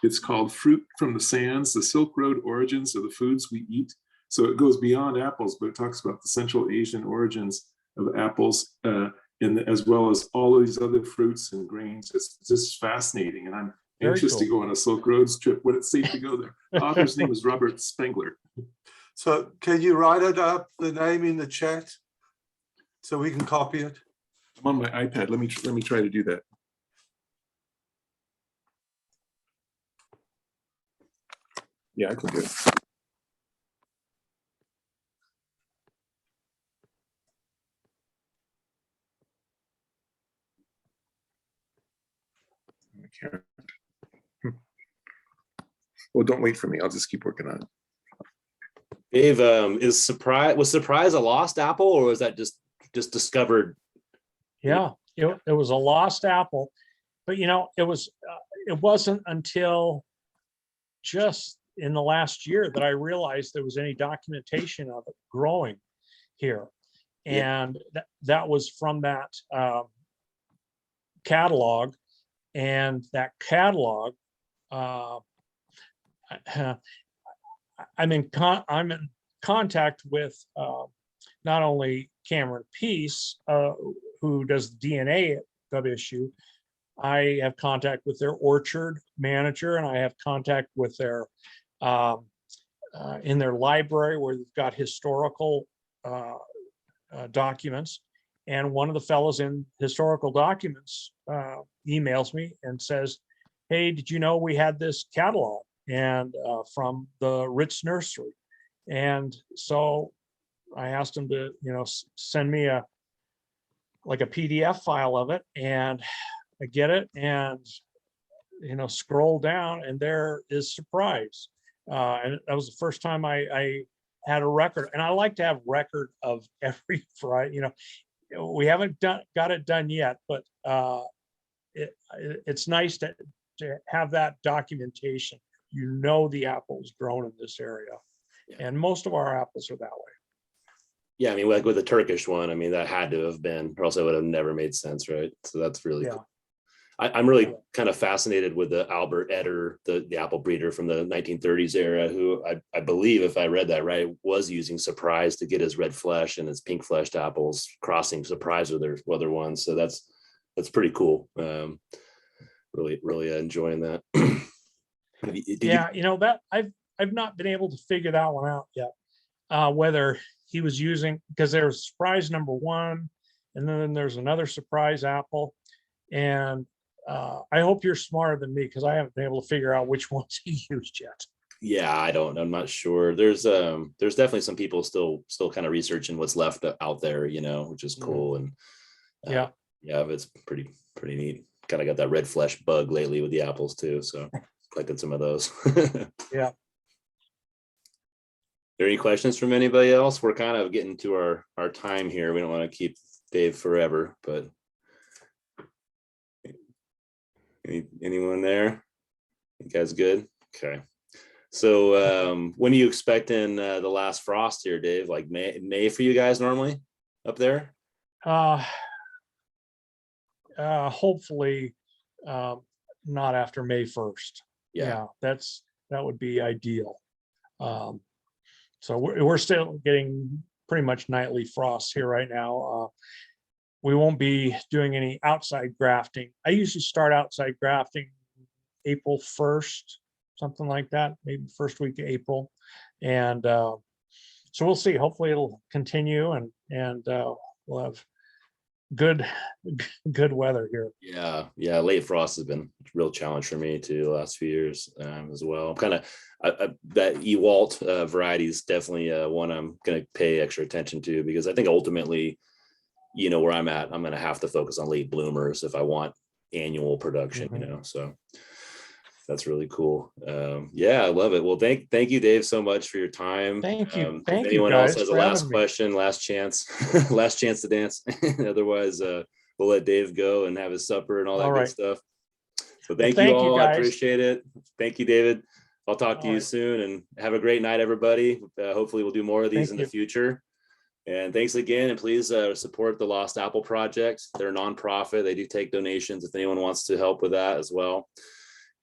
S3: It's called Fruit from the Sands, The Silk Road Origins of the Foods We Eat. So it goes beyond apples, but it talks about the Central Asian origins of apples, as well as all of these other fruits and grains. It's just fascinating, and I'm anxious to go on a Silk Roads trip when it's safe to go there. The author's name is Robert Spengler.
S5: So can you write it up, the name in the chat, so we can copy it?
S3: I'm on my iPad. Let me try to do that. Yeah, I can do it. I can't. Well, don't wait for me. I'll just keep working on it.
S2: Dave, was surprise a lost apple, or was that just discovered?
S1: Yeah, it was a lost apple, but it wasn't until just in the last year that I realized there was any documentation of it growing here. And that was from that catalog, and that catalog, I'm in contact with not only Cameron Peace, who does DNA at WSU. I have contact with their orchard manager, and I have contact with their in their library where they've got historical documents. And one of the fellows in historical documents emails me and says, "Hey, did you know we had this catalog and from the Ritz Nursery?" And so I asked him to, send me a PDF file of it, and I get it and, scroll down, and there is surprise. And that was the first time I had a record, and I like to have record of every variety. We haven't got it done yet, but it's nice to have that documentation. The apples grown in this area, and most of our apples are that way.
S2: Yeah, I mean, like with the Turkish one, I mean, that had to have been, or else it would have never made sense, right? So that's really cool. I'm really kind of fascinated with the Albert Eder, the apple breeder from the 1930s era, who I believe, if I read that right, was using surprise to get his red flesh and his pink fleshed apples, crossing surprise with their other ones. So that's pretty cool. Really enjoying that.
S1: That I've not been able to figure that one out yet. Whether he was using, because there's surprise number one, and then there's another surprise apple, and I hope you're smarter than me, because I haven't been able to figure out which ones he used yet.
S2: Yeah, I'm not sure. There's definitely some people still kind of researching what's left out there, which is cool. And it's pretty neat. kind of got that red flesh bug lately with the apples too. So collected some of those.
S1: Yeah.
S2: There any questions from anybody else? We're kind of getting to our time here. We don't want to keep Dave forever, but anyone there? You guys good? Okay. So when are you expecting the last frost here, Dave? Like May for you guys normally up there?
S1: Hopefully not after May 1st.
S2: Yeah.
S1: That would be ideal. So we're still getting pretty much nightly frost here right now. We won't be doing any outside grafting. I usually start outside grafting April 1st, something like that, maybe first week of April. And so we'll see. Hopefully it'll continue and we'll have good weather here.
S2: Yeah. Late frost has been a real challenge for me too the last few years as well. Kind of that Ewalt variety is definitely one I'm going to pay extra attention to, because I think ultimately, you know, where I'm at, I'm going to have to focus on late bloomers if I want annual production, you know, so that's really cool. Yeah, I love it. Well, thank you, Dave, so much for your time.
S1: Thank you.
S2: If anyone else has a last question, last chance to dance. Otherwise, we'll let Dave go and have his supper and all that good stuff. So thank you all. I appreciate it. Thank you, David. I'll talk to you soon, and have a great night, everybody. Hopefully we'll do more of these in the future. And thanks again. And please support the Lost Apple Project. They're a nonprofit. They do take donations if anyone wants to help with that as well.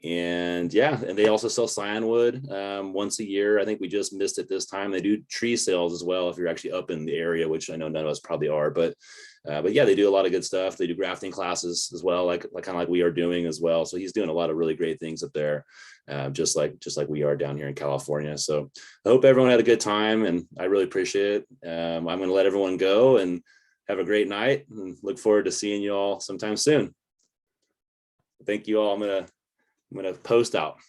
S2: And yeah, and they also sell cyanwood once a year. I think we just missed it this time. They do tree sales as well if you're actually up in the area, which I know none of us probably are, but yeah, they do a lot of good stuff. They do grafting classes as well, like kind of like we are doing as well. So he's doing a lot of really great things up there, just like we are down here in California. So I hope everyone had a good time, and I really appreciate it. I'm going to let everyone go and have a great night, and look forward to seeing you all sometime soon. Thank you all. I'm going to post out.